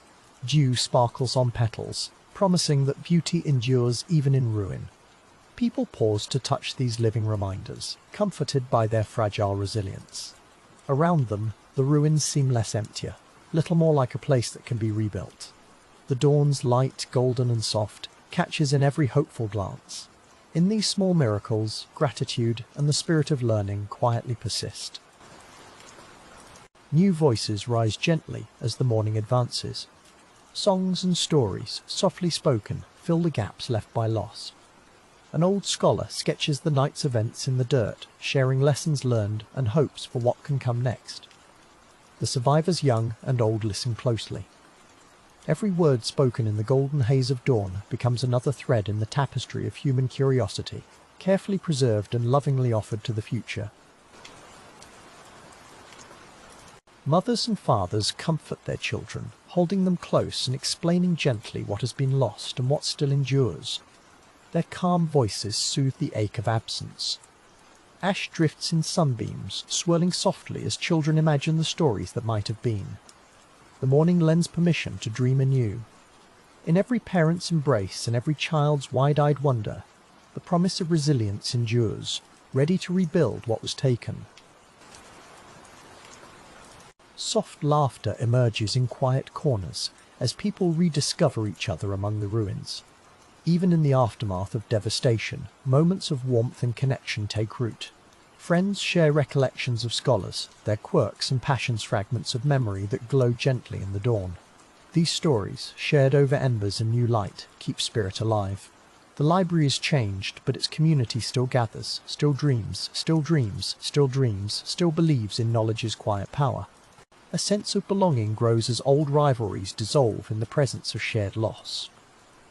Dew sparkles on petals, promising that beauty endures even in ruin. People pause to touch these living reminders, comforted by their fragile resilience. Around them, the ruins seem less emptier, little more like a place that can be rebuilt. The dawn's light, golden and soft, catches in every hopeful glance. In these small miracles, gratitude and the spirit of learning quietly persist. New voices rise gently as the morning advances. Songs and stories, softly spoken, fill the gaps left by loss. An old scholar sketches the night's events in the dirt, sharing lessons learned and hopes for what can come next. The survivors young and old listen closely. Every word spoken in the golden haze of dawn becomes another thread in the tapestry of human curiosity, carefully preserved and lovingly offered to the future. Mothers and fathers comfort their children, holding them close and explaining gently what has been lost and what still endures. Their calm voices soothe the ache of absence. Ash drifts in sunbeams, swirling softly as children imagine the stories that might have been. The morning lends permission to dream anew. In every parent's embrace and every child's wide-eyed wonder, the promise of resilience endures, ready to rebuild what was taken. Soft laughter emerges in quiet corners as people rediscover each other among the ruins. Even in the aftermath of devastation, moments of warmth and connection take root. Friends share recollections of scholars, their quirks and passions, fragments of memory that glow gently in the dawn. These stories, shared over embers and new light, keep spirit alive. The library is changed, but its community still gathers, still dreams, still dreams, still dreams, still believes in knowledge's quiet power. A sense of belonging grows as old rivalries dissolve in the presence of shared loss.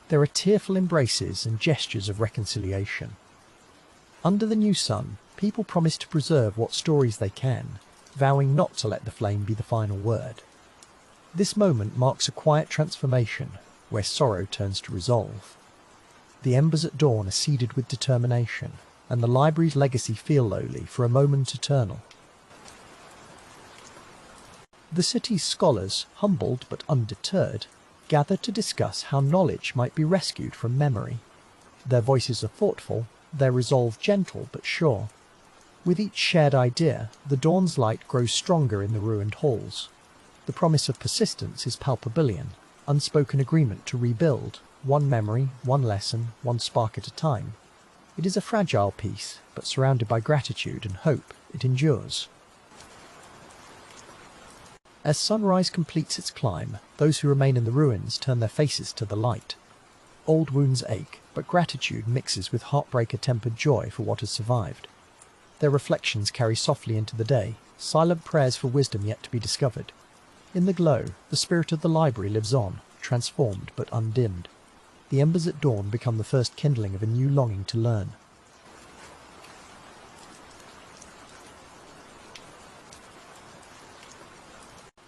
There are tearful embraces and gestures of reconciliation. Under the new sun, people promise to preserve what stories they can, vowing not to let the flame be the final word. This moment marks a quiet transformation, where sorrow turns to resolve. The embers at dawn are seeded with determination, and the library's legacy feel lowly for a moment eternal. The city's scholars, humbled but undeterred, gather to discuss how knowledge might be rescued from memory. Their voices are thoughtful, their resolve gentle but sure. With each shared idea, the dawn's light grows stronger in the ruined halls. The promise of persistence is palpable, an unspoken agreement to rebuild, one memory, one lesson, one spark at a time. It is a fragile piece, but surrounded by gratitude and hope, it endures. As sunrise completes its climb, those who remain in the ruins turn their faces to the light. Old wounds ache, but gratitude mixes with heartbreak-tempered joy for what has survived. Their reflections carry softly into the day, silent prayers for wisdom yet to be discovered. In the glow, the spirit of the library lives on, transformed but undimmed. The embers at dawn become the first kindling of a new longing to learn.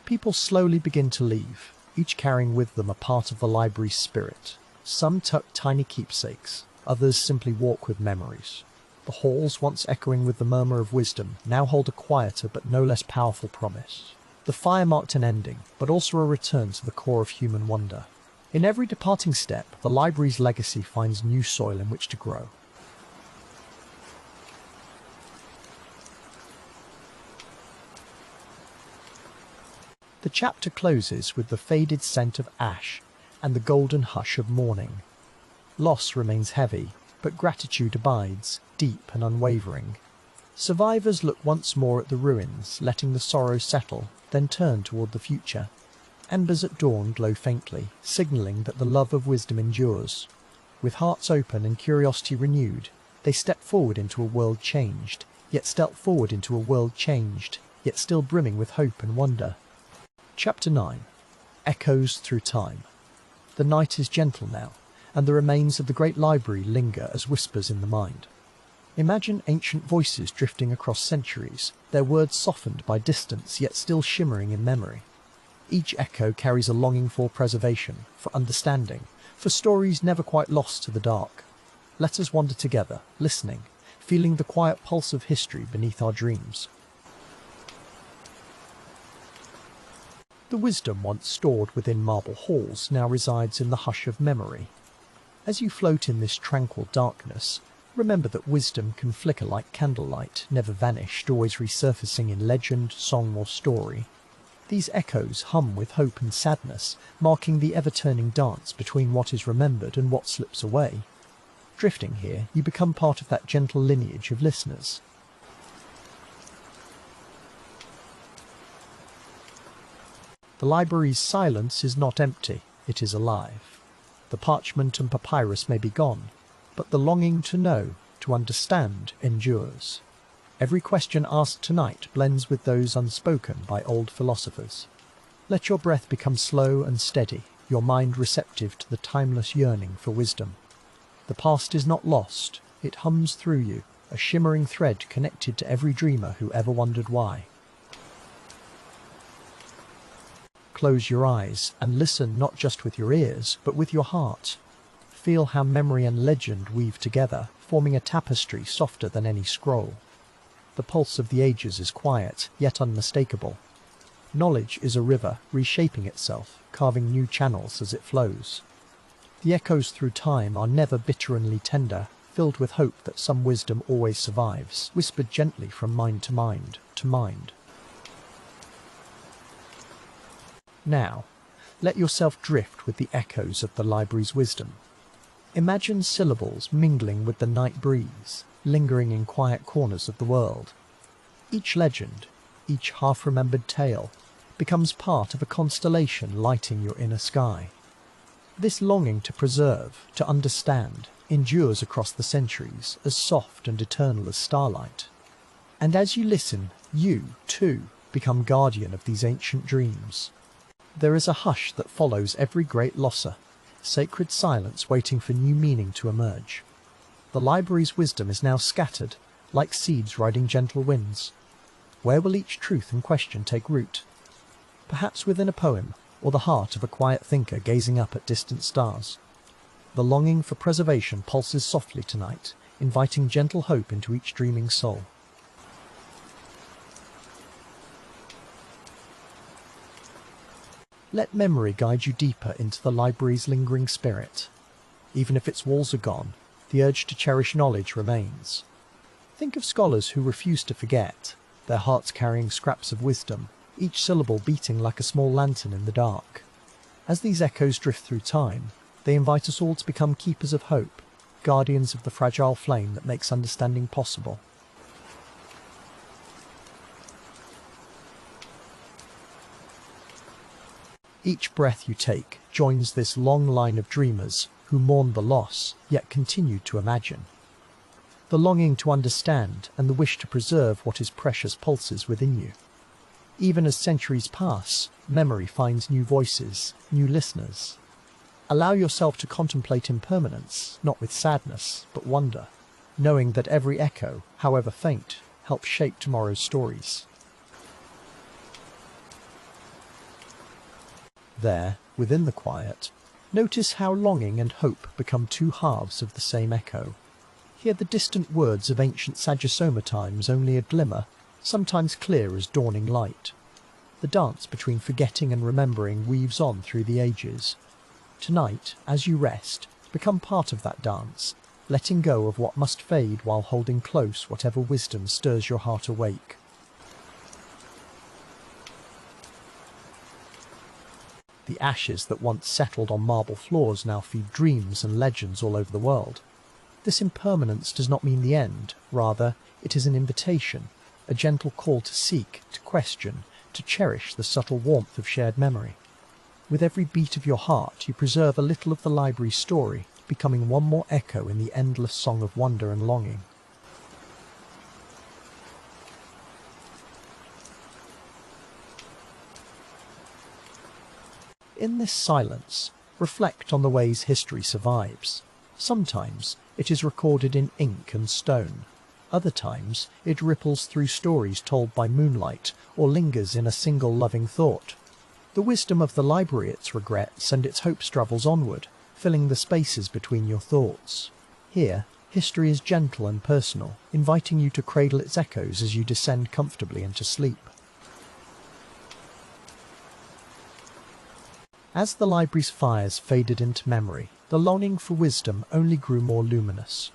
People slowly begin to leave, each carrying with them a part of the library's spirit. Some tuck tiny keepsakes, others simply walk with memories. The halls, once echoing with the murmur of wisdom, now hold a quieter but no less powerful promise. The fire marked an ending, but also a return to the core of human wonder. In every departing step, the library's legacy finds new soil in which to grow. The chapter closes with the faded scent of ash and the golden hush of morning. Loss remains heavy, but gratitude abides, deep and unwavering. Survivors look once more at the ruins, letting the sorrow settle, then turn toward the future. Embers at dawn glow faintly, signalling that the love of wisdom endures. With hearts open and curiosity renewed, they step forward into a world changed, yet still brimming with hope and wonder. Chapter 9. Echoes Through Time. The night is gentle now, and the remains of the great library linger as whispers in the mind. Imagine ancient voices drifting across centuries, their words softened by distance yet still shimmering in memory. Each echo carries a longing for preservation, for understanding, for stories never quite lost to the dark. Let us wander together, listening, feeling the quiet pulse of history beneath our dreams. The wisdom once stored within marble halls now resides in the hush of memory. As you float in this tranquil darkness, remember that wisdom can flicker like candlelight, never vanished, always resurfacing in legend, song or story. These echoes hum with hope and sadness, marking the ever-turning dance between what is remembered and what slips away. Drifting here, you become part of that gentle lineage of listeners. The library's silence is not empty, it is alive. The parchment and papyrus may be gone, but the longing to know, to understand, endures. Every question asked tonight blends with those unspoken by old philosophers. Let your breath become slow and steady, your mind receptive to the timeless yearning for wisdom. The past is not lost, it hums through you, a shimmering thread connected to every dreamer who ever wondered why. Close your eyes and listen not just with your ears, but with your heart. Feel how memory and legend weave together, forming a tapestry softer than any scroll. The pulse of the ages is quiet, yet unmistakable. Knowledge is a river, reshaping itself, carving new channels as it flows. The echoes through time are never bitteringly tender, filled with hope that some wisdom always survives, whispered gently from mind to mind, to mind. Now, let yourself drift with the echoes of the library's wisdom. Imagine syllables mingling with the night breeze, lingering in quiet corners of the world. Each legend, each half-remembered tale, becomes part of a constellation lighting your inner sky. This longing to preserve, to understand, endures across the centuries, as soft and eternal as starlight. And as you listen, you, too, become guardian of these ancient dreams. There is a hush that follows every great losser, sacred silence waiting for new meaning to emerge. The library's wisdom is now scattered, like seeds riding gentle winds. Where will each truth and question take root? Perhaps within a poem, or the heart of a quiet thinker gazing up at distant stars. The longing for preservation pulses softly tonight, inviting gentle hope into each dreaming soul. Let memory guide you deeper into the library's lingering spirit. Even if its walls are gone, the urge to cherish knowledge remains. Think of scholars who refuse to forget, their hearts carrying scraps of wisdom, each syllable beating like a small lantern in the dark. As these echoes drift through time, they invite us all to become keepers of hope, guardians of the fragile flame that makes understanding possible. Each breath you take joins this long line of dreamers who mourn the loss, yet continue to imagine. The longing to understand and the wish to preserve what is precious pulses within you. Even as centuries pass, memory finds new voices, new listeners. Allow yourself to contemplate impermanence, not with sadness, but wonder, knowing that every echo, however faint, helps shape tomorrow's stories. There, within the quiet, notice how longing and hope become two halves of the same echo. Hear the distant words of ancient Saggisoma times only a glimmer, sometimes clear as dawning light. The dance between forgetting and remembering weaves on through the ages. Tonight, as you rest, become part of that dance, letting go of what must fade while holding close whatever wisdom stirs your heart awake. The ashes that once settled on marble floors now feed dreams and legends all over the world. This impermanence does not mean the end, rather, it is an invitation, a gentle call to seek, to question, to cherish the subtle warmth of shared memory. With every beat of your heart, you preserve a little of the library's story, becoming one more echo in the endless song of wonder and longing. In this silence, reflect on the ways history survives. Sometimes it is recorded in ink and stone. Other times it ripples through stories told by moonlight or lingers in a single loving thought. The wisdom of the library, its regrets and its hopes travels onward, filling the spaces between your thoughts. Here, history is gentle and personal, inviting you to cradle its echoes as you descend comfortably into sleep. As the library's fires faded into memory, the longing for wisdom only grew more luminous.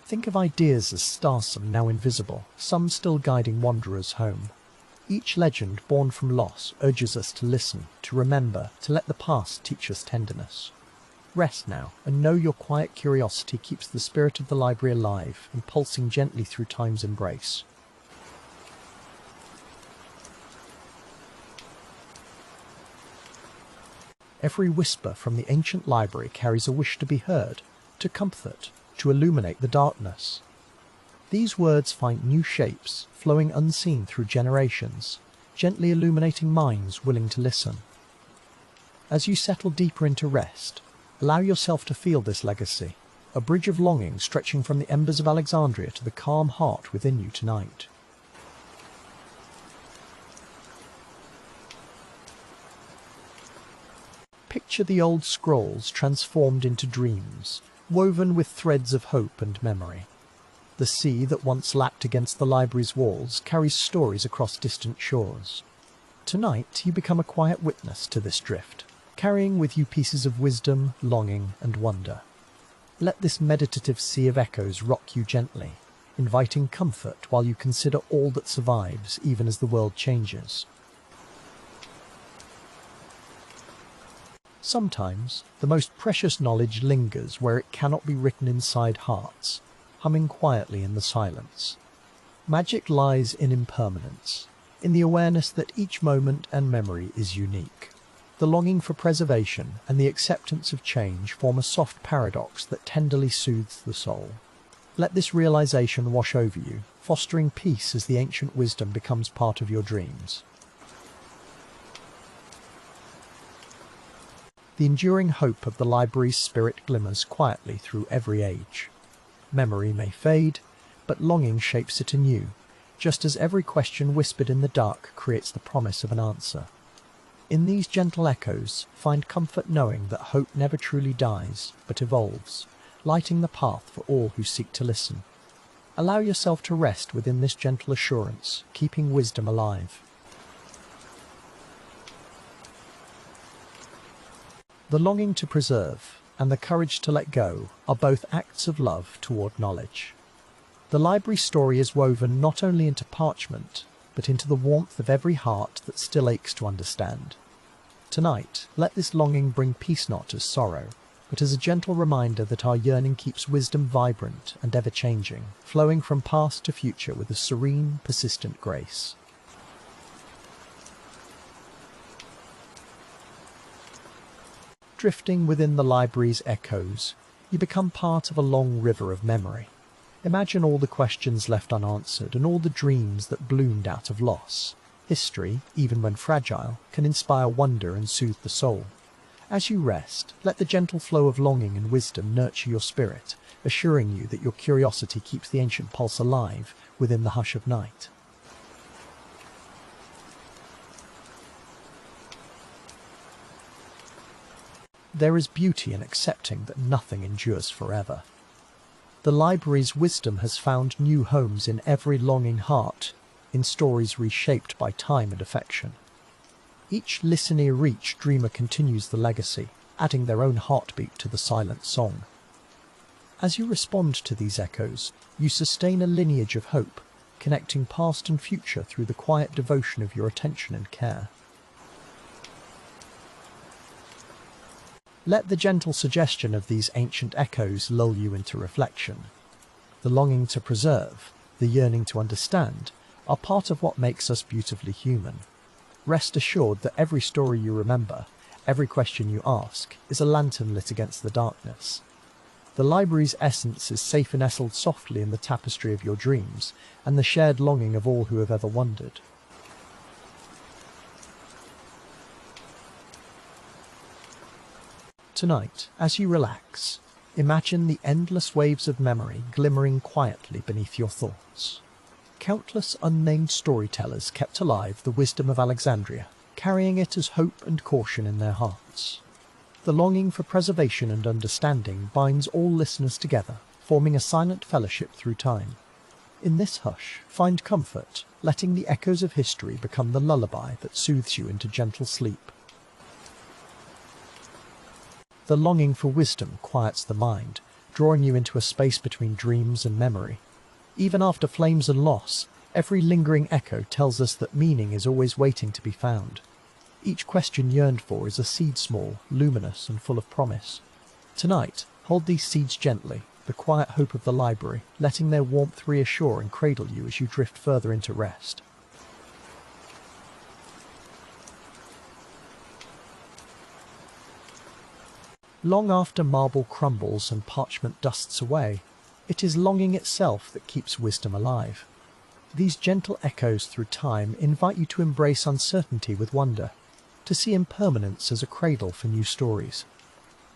Think of ideas as starsome, now invisible, some still guiding wanderers home. Each legend born from loss urges us to listen, to remember, to let the past teach us tenderness. Rest now, and know your quiet curiosity keeps the spirit of the library alive and pulsing gently through time's embrace. Every whisper from the ancient library carries a wish to be heard, to comfort, to illuminate the darkness. These words find new shapes, flowing unseen through generations, gently illuminating minds willing to listen. As you settle deeper into rest, allow yourself to feel this legacy, a bridge of longing stretching from the embers of Alexandria to the calm heart within you tonight. Picture the old scrolls transformed into dreams, woven with threads of hope and memory. The sea that once lapped against the library's walls carries stories across distant shores. Tonight you become a quiet witness to this drift, carrying with you pieces of wisdom, longing, and wonder. Let this meditative sea of echoes rock you gently, inviting comfort while you consider all that survives even as the world changes. Sometimes, the most precious knowledge lingers where it cannot be written inside hearts, humming quietly in the silence. Magic lies in impermanence, in the awareness that each moment and memory is unique. The longing for preservation and the acceptance of change form a soft paradox that tenderly soothes the soul. Let this realization wash over you, fostering peace as the ancient wisdom becomes part of your dreams. The enduring hope of the library's spirit glimmers quietly through every age. Memory may fade, but longing shapes it anew, just as every question whispered in the dark creates the promise of an answer. In these gentle echoes, find comfort knowing that hope never truly dies, but evolves, lighting the path for all who seek to listen. Allow yourself to rest within this gentle assurance, keeping wisdom alive. The longing to preserve and the courage to let go are both acts of love toward knowledge. The library story is woven not only into parchment, but into the warmth of every heart that still aches to understand. Tonight, let this longing bring peace not as sorrow, but as a gentle reminder that our yearning keeps wisdom vibrant and ever-changing, flowing from past to future with a serene, persistent grace. Drifting within the library's echoes, you become part of a long river of memory. Imagine all the questions left unanswered and all the dreams that bloomed out of loss. History, even when fragile, can inspire wonder and soothe the soul. As you rest, let the gentle flow of longing and wisdom nurture your spirit, assuring you that your curiosity keeps the ancient pulse alive within the hush of night. There is beauty in accepting that nothing endures forever. The library's wisdom has found new homes in every longing heart, in stories reshaped by time and affection. Each listener, each dreamer continues the legacy, adding their own heartbeat to the silent song. As you respond to these echoes, you sustain a lineage of hope, connecting past and future through the quiet devotion of your attention and care. Let the gentle suggestion of these ancient echoes lull you into reflection. The longing to preserve, the yearning to understand, are part of what makes us beautifully human. Rest assured that every story you remember, every question you ask, is a lantern lit against the darkness. The library's essence is safe and nestled softly in the tapestry of your dreams and the shared longing of all who have ever wandered. Tonight, as you relax, imagine the endless waves of memory glimmering quietly beneath your thoughts. Countless unnamed storytellers kept alive the wisdom of Alexandria, carrying it as hope and caution in their hearts. The longing for preservation and understanding binds all listeners together, forming a silent fellowship through time. In this hush, find comfort, letting the echoes of history become the lullaby that soothes you into gentle sleep. The longing for wisdom quiets the mind, drawing you into a space between dreams and memory. Even after flames and loss, every lingering echo tells us that meaning is always waiting to be found. Each question yearned for is a seed small, luminous and full of promise. Tonight, hold these seeds gently, the quiet hope of the library, letting their warmth reassure and cradle you as you drift further into rest. Long after marble crumbles and parchment dusts away, it is longing itself that keeps wisdom alive. These gentle echoes through time invite you to embrace uncertainty with wonder, to see impermanence as a cradle for new stories.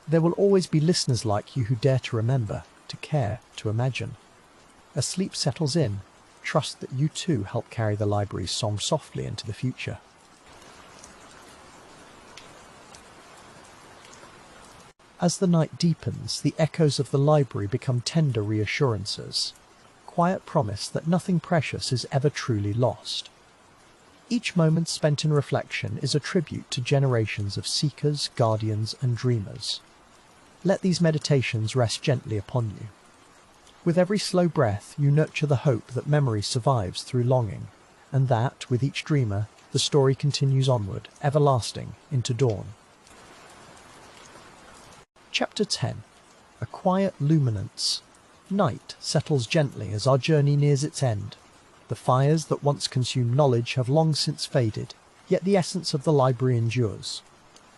There will always be listeners like you who dare to remember, to care, to imagine. As sleep settles in, trust that you too help carry the library's song softly into the future. As the night deepens, the echoes of the library become tender reassurances, quiet promise that nothing precious is ever truly lost. Each moment spent in reflection is a tribute to generations of seekers, guardians, and dreamers. Let these meditations rest gently upon you. With every slow breath, you nurture the hope that memory survives through longing, and that, with each dreamer, the story continues onward, everlasting, into dawn. Chapter 10. A quiet luminance. Night settles gently as our journey nears its end. The fires that once consumed knowledge have long since faded, yet the essence of the library endures.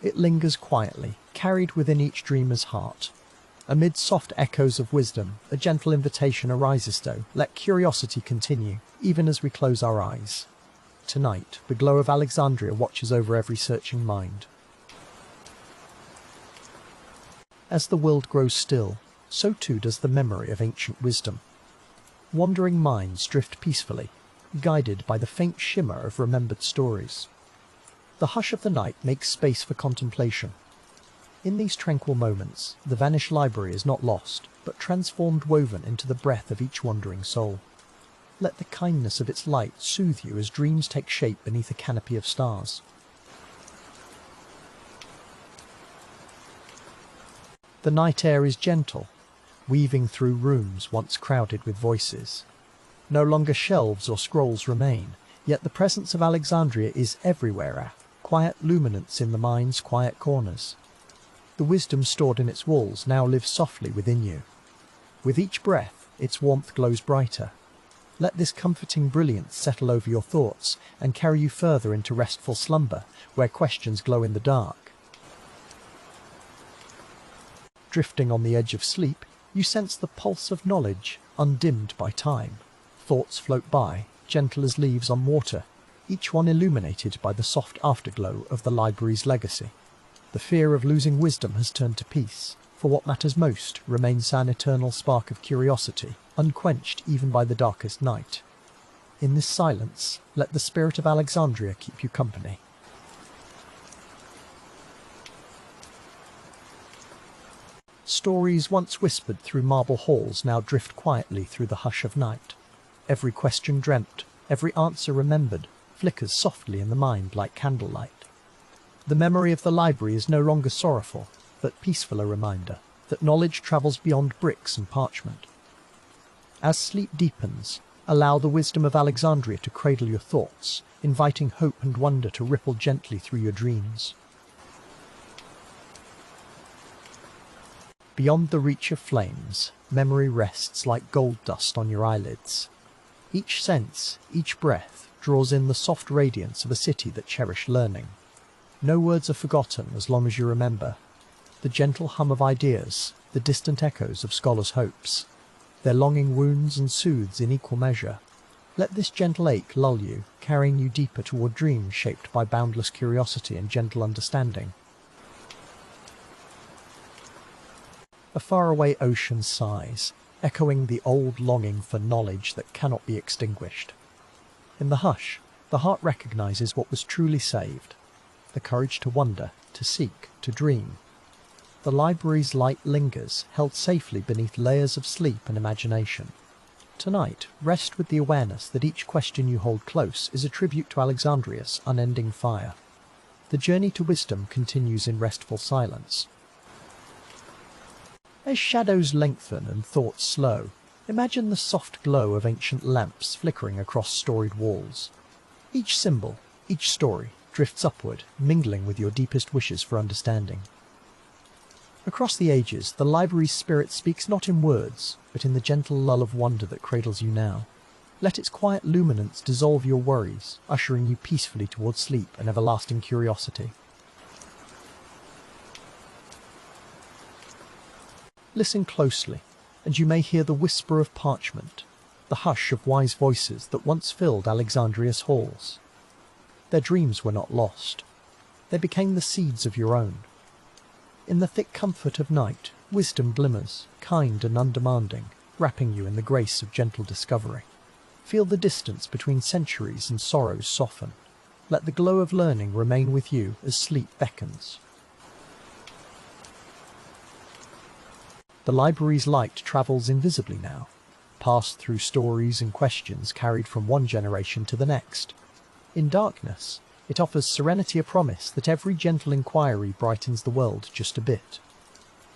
It lingers quietly, carried within each dreamer's heart. Amid soft echoes of wisdom, a gentle invitation arises though, let curiosity continue, even as we close our eyes. Tonight, the glow of Alexandria watches over every searching mind. As the world grows still, so too does the memory of ancient wisdom. Wandering minds drift peacefully, guided by the faint shimmer of remembered stories. The hush of the night makes space for contemplation. In these tranquil moments, the vanished library is not lost, but transformed, woven into the breath of each wandering soul. Let the kindness of its light soothe you as dreams take shape beneath a canopy of stars. The night air is gentle, weaving through rooms once crowded with voices. No longer shelves or scrolls remain, yet the presence of Alexandria is everywhere, a quiet luminance in the mind's quiet corners. The The wisdom stored in its walls now lives softly within you. With each breath, its warmth glows brighter. Let this comforting brilliance settle over your thoughts and carry you further into restful slumber, where questions glow in the dark. Drifting on the edge of sleep, you sense the pulse of knowledge, undimmed by time. Thoughts float by, gentle as leaves on water, each one illuminated by the soft afterglow of the library's legacy. The fear of losing wisdom has turned to peace, for what matters most remains an eternal spark of curiosity, unquenched even by the darkest night. In this silence, let the spirit of Alexandria keep you company. Stories once whispered through marble halls now drift quietly through the hush of night. Every question dreamt, every answer remembered, flickers softly in the mind like candlelight. The memory of the library is no longer sorrowful, but peaceful, a reminder that knowledge travels beyond bricks and parchment. As sleep deepens, allow the wisdom of Alexandria to cradle your thoughts, inviting hope and wonder to ripple gently through your dreams. Beyond the reach of flames, memory rests like gold dust on your eyelids. Each sense, each breath, draws in the soft radiance of a city that cherished learning. No words are forgotten as long as you remember. The gentle hum of ideas, the distant echoes of scholars' hopes. Their longing wounds and soothes in equal measure. Let this gentle ache lull you, carrying you deeper toward dreams shaped by boundless curiosity and gentle understanding. A faraway ocean sighs, echoing the old longing for knowledge that cannot be extinguished. In the hush, the heart recognizes what was truly saved. The courage to wonder, to seek, to dream. The library's light lingers, held safely beneath layers of sleep and imagination. Tonight, rest with the awareness that each question you hold close is a tribute to Alexandria's unending fire. The journey to wisdom continues in restful silence. As shadows lengthen and thoughts slow, imagine the soft glow of ancient lamps flickering across storied walls. Each symbol, each story, drifts upward, mingling with your deepest wishes for understanding. Across the ages, the library's spirit speaks not in words, but in the gentle lull of wonder that cradles you now. Let its quiet luminance dissolve your worries, ushering you peacefully towards sleep and everlasting curiosity. Listen closely, and you may hear the whisper of parchment, the hush of wise voices that once filled Alexandria's halls. Their dreams were not lost. They became the seeds of your own. In the thick comfort of night, wisdom glimmers, kind and undemanding, wrapping you in the grace of gentle discovery. Feel the distance between centuries and sorrows soften. Let the glow of learning remain with you as sleep beckons. The library's light travels invisibly now, passed through stories and questions carried from one generation to the next. In darkness, it offers serenity, a promise that every gentle inquiry brightens the world just a bit.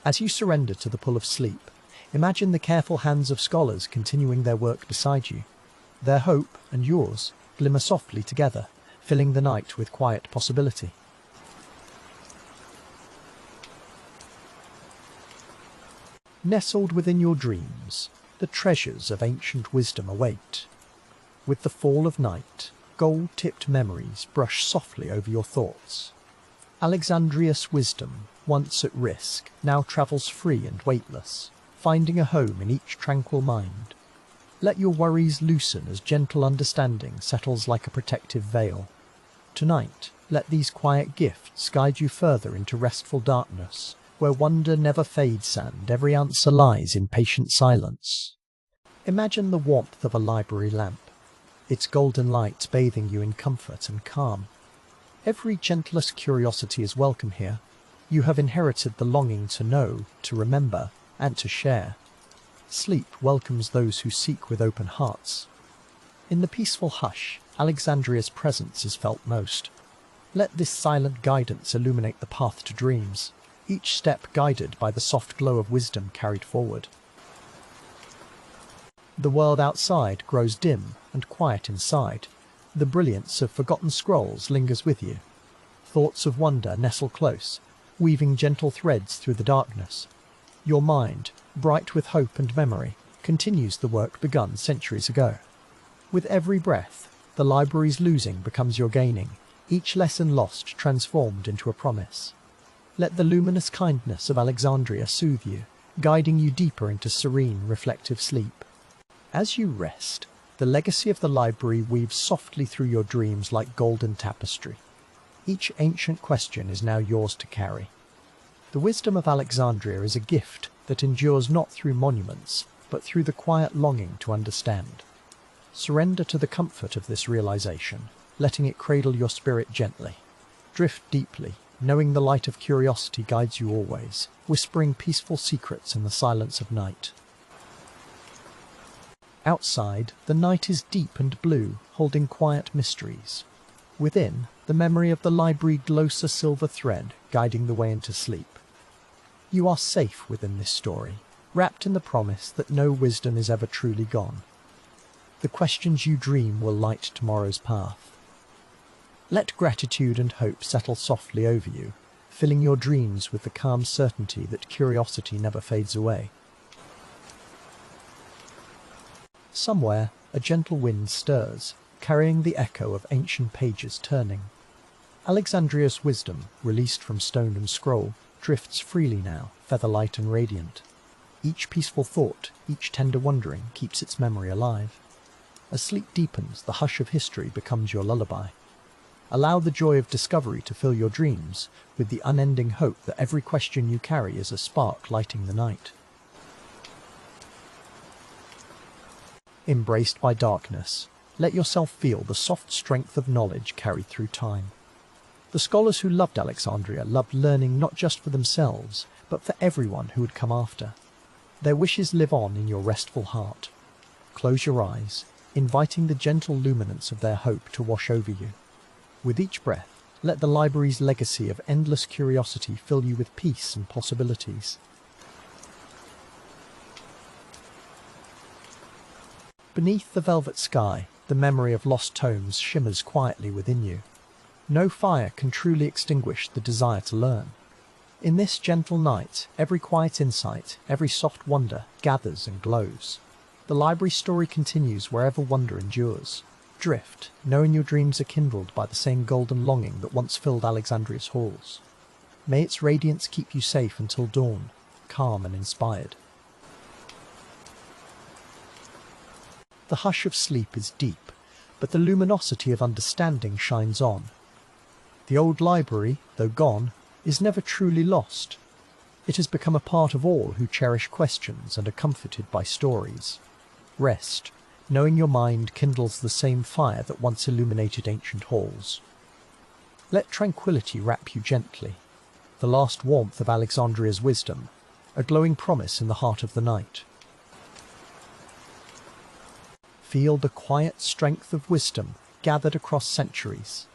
As you surrender to the pull of sleep, imagine the careful hands of scholars continuing their work beside you. Their hope and yours glimmer softly together, filling the night with quiet possibility. Nestled within your dreams, the treasures of ancient wisdom await. With the fall of night, gold-tipped memories brush softly over your thoughts. Alexandria's wisdom, once at risk, now travels free and weightless, finding a home in each tranquil mind. Let your worries loosen as gentle understanding settles like a protective veil. Tonight, let these quiet gifts guide you further into restful darkness, where wonder never fades and every answer lies in patient silence. Imagine the warmth of a library lamp, its golden light bathing you in comfort and calm. Every gentlest curiosity is welcome here. You have inherited the longing to know, to remember, and to share. Sleep welcomes those who seek with open hearts. In the peaceful hush, Alexandria's presence is felt most. Let this silent guidance illuminate the path to dreams, each step guided by the soft glow of wisdom carried forward. The world outside grows dim and quiet inside. The brilliance of forgotten scrolls lingers with you. Thoughts of wonder nestle close, weaving gentle threads through the darkness. Your mind, bright with hope and memory, continues the work begun centuries ago. With every breath, the library's losing becomes your gaining, each lesson lost transformed into a promise. Let the luminous kindness of Alexandria soothe you, guiding you deeper into serene, reflective sleep. As you rest, the legacy of the library weaves softly through your dreams like golden tapestry. Each ancient question is now yours to carry. The wisdom of Alexandria is a gift that endures not through monuments, but through the quiet longing to understand. Surrender to the comfort of this realization, letting it cradle your spirit gently. Drift deeply, knowing the light of curiosity guides you always, whispering peaceful secrets in the silence of night. Outside, the night is deep and blue, holding quiet mysteries. Within, the memory of the library glows a silver thread, guiding the way into sleep. You are safe within this story, wrapped in the promise that no wisdom is ever truly gone. The questions you dream will light tomorrow's path. Let gratitude and hope settle softly over you, filling your dreams with the calm certainty that curiosity never fades away. Somewhere, a gentle wind stirs, carrying the echo of ancient pages turning. Alexandria's wisdom, released from stone and scroll, drifts freely now, featherlight and radiant. Each peaceful thought, each tender wondering, keeps its memory alive. As sleep deepens, the hush of history becomes your lullaby. Allow the joy of discovery to fill your dreams, with the unending hope that every question you carry is a spark lighting the night. Embraced by darkness, let yourself feel the soft strength of knowledge carried through time. The scholars who loved Alexandria loved learning not just for themselves, but for everyone who would come after. Their wishes live on in your restful heart. Close your eyes, inviting the gentle luminance of their hope to wash over you. With each breath, let the library's legacy of endless curiosity fill you with peace and possibilities. Beneath the velvet sky, the memory of lost tomes shimmers quietly within you. No fire can truly extinguish the desire to learn. In this gentle night, every quiet insight, every soft wonder gathers and glows. The library story continues wherever wonder endures. Drift, knowing your dreams are kindled by the same golden longing that once filled Alexandria's halls. May its radiance keep you safe until dawn, calm and inspired. The hush of sleep is deep, but the luminosity of understanding shines on. The old library, though gone, is never truly lost. It has become a part of all who cherish questions and are comforted by stories. Rest, knowing your mind kindles the same fire that once illuminated ancient halls. Let tranquility wrap you gently, the last warmth of Alexandria's wisdom, a glowing promise in the heart of the night. Feel the quiet strength of wisdom gathered across centuries.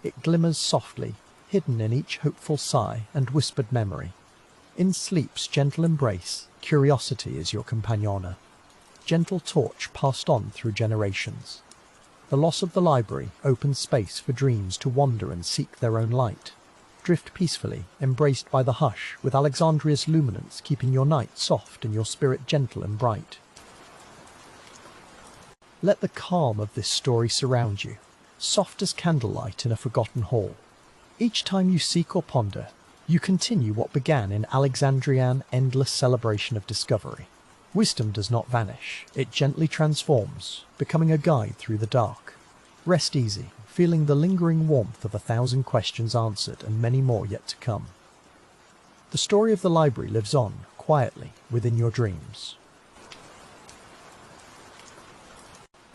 It glimmers softly, hidden in each hopeful sigh and whispered memory. In sleep's gentle embrace, curiosity is your companiona. Gentle torch passed on through generations. The loss of the library opens space for dreams to wander and seek their own light. Drift peacefully, embraced by the hush, with Alexandria's luminance keeping your night soft and your spirit gentle and bright. Let the calm of this story surround you, soft as candlelight in a forgotten hall. Each time you seek or ponder, you continue what began in Alexandrian endless celebration of discovery. Wisdom does not vanish, it gently transforms, becoming a guide through the dark. Rest easy, feeling the lingering warmth of 1,000 questions answered and many more yet to come. The story of the library lives on, quietly, within your dreams.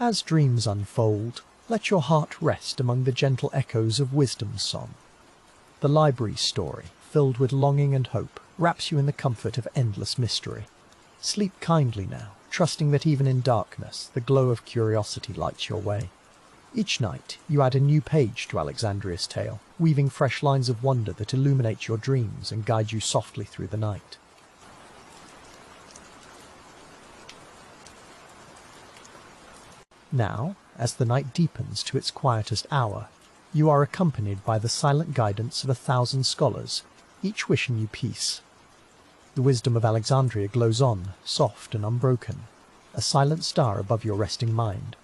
As dreams unfold, let your heart rest among the gentle echoes of wisdom's song. The library's story, filled with longing and hope, wraps you in the comfort of endless mystery. Sleep kindly now, trusting that even in darkness, the glow of curiosity lights your way. Each night, you add a new page to Alexandria's tale, weaving fresh lines of wonder that illuminate your dreams and guide you softly through the night. Now, as the night deepens to its quietest hour, you are accompanied by the silent guidance of 1,000 scholars, each wishing you peace. The wisdom of Alexandria glows on, soft and unbroken, a silent star above your resting mind.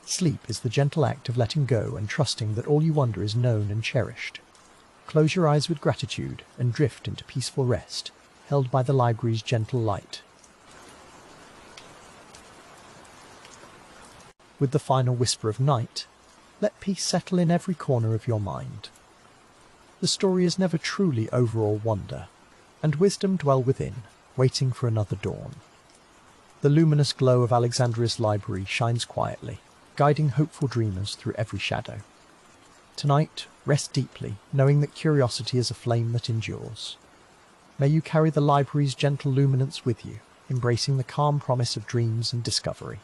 Sleep is the gentle act of letting go and trusting that all you wonder is known and cherished. Close your eyes with gratitude and drift into peaceful rest, held by the library's gentle light. With the final whisper of night, let peace settle in every corner of your mind. The story is never truly over all wonder, and wisdom dwell within, waiting for another dawn. The luminous glow of Alexandria's library shines quietly, guiding hopeful dreamers through every shadow. Tonight, rest deeply, knowing that curiosity is a flame that endures. May you carry the library's gentle luminance with you, embracing the calm promise of dreams and discovery.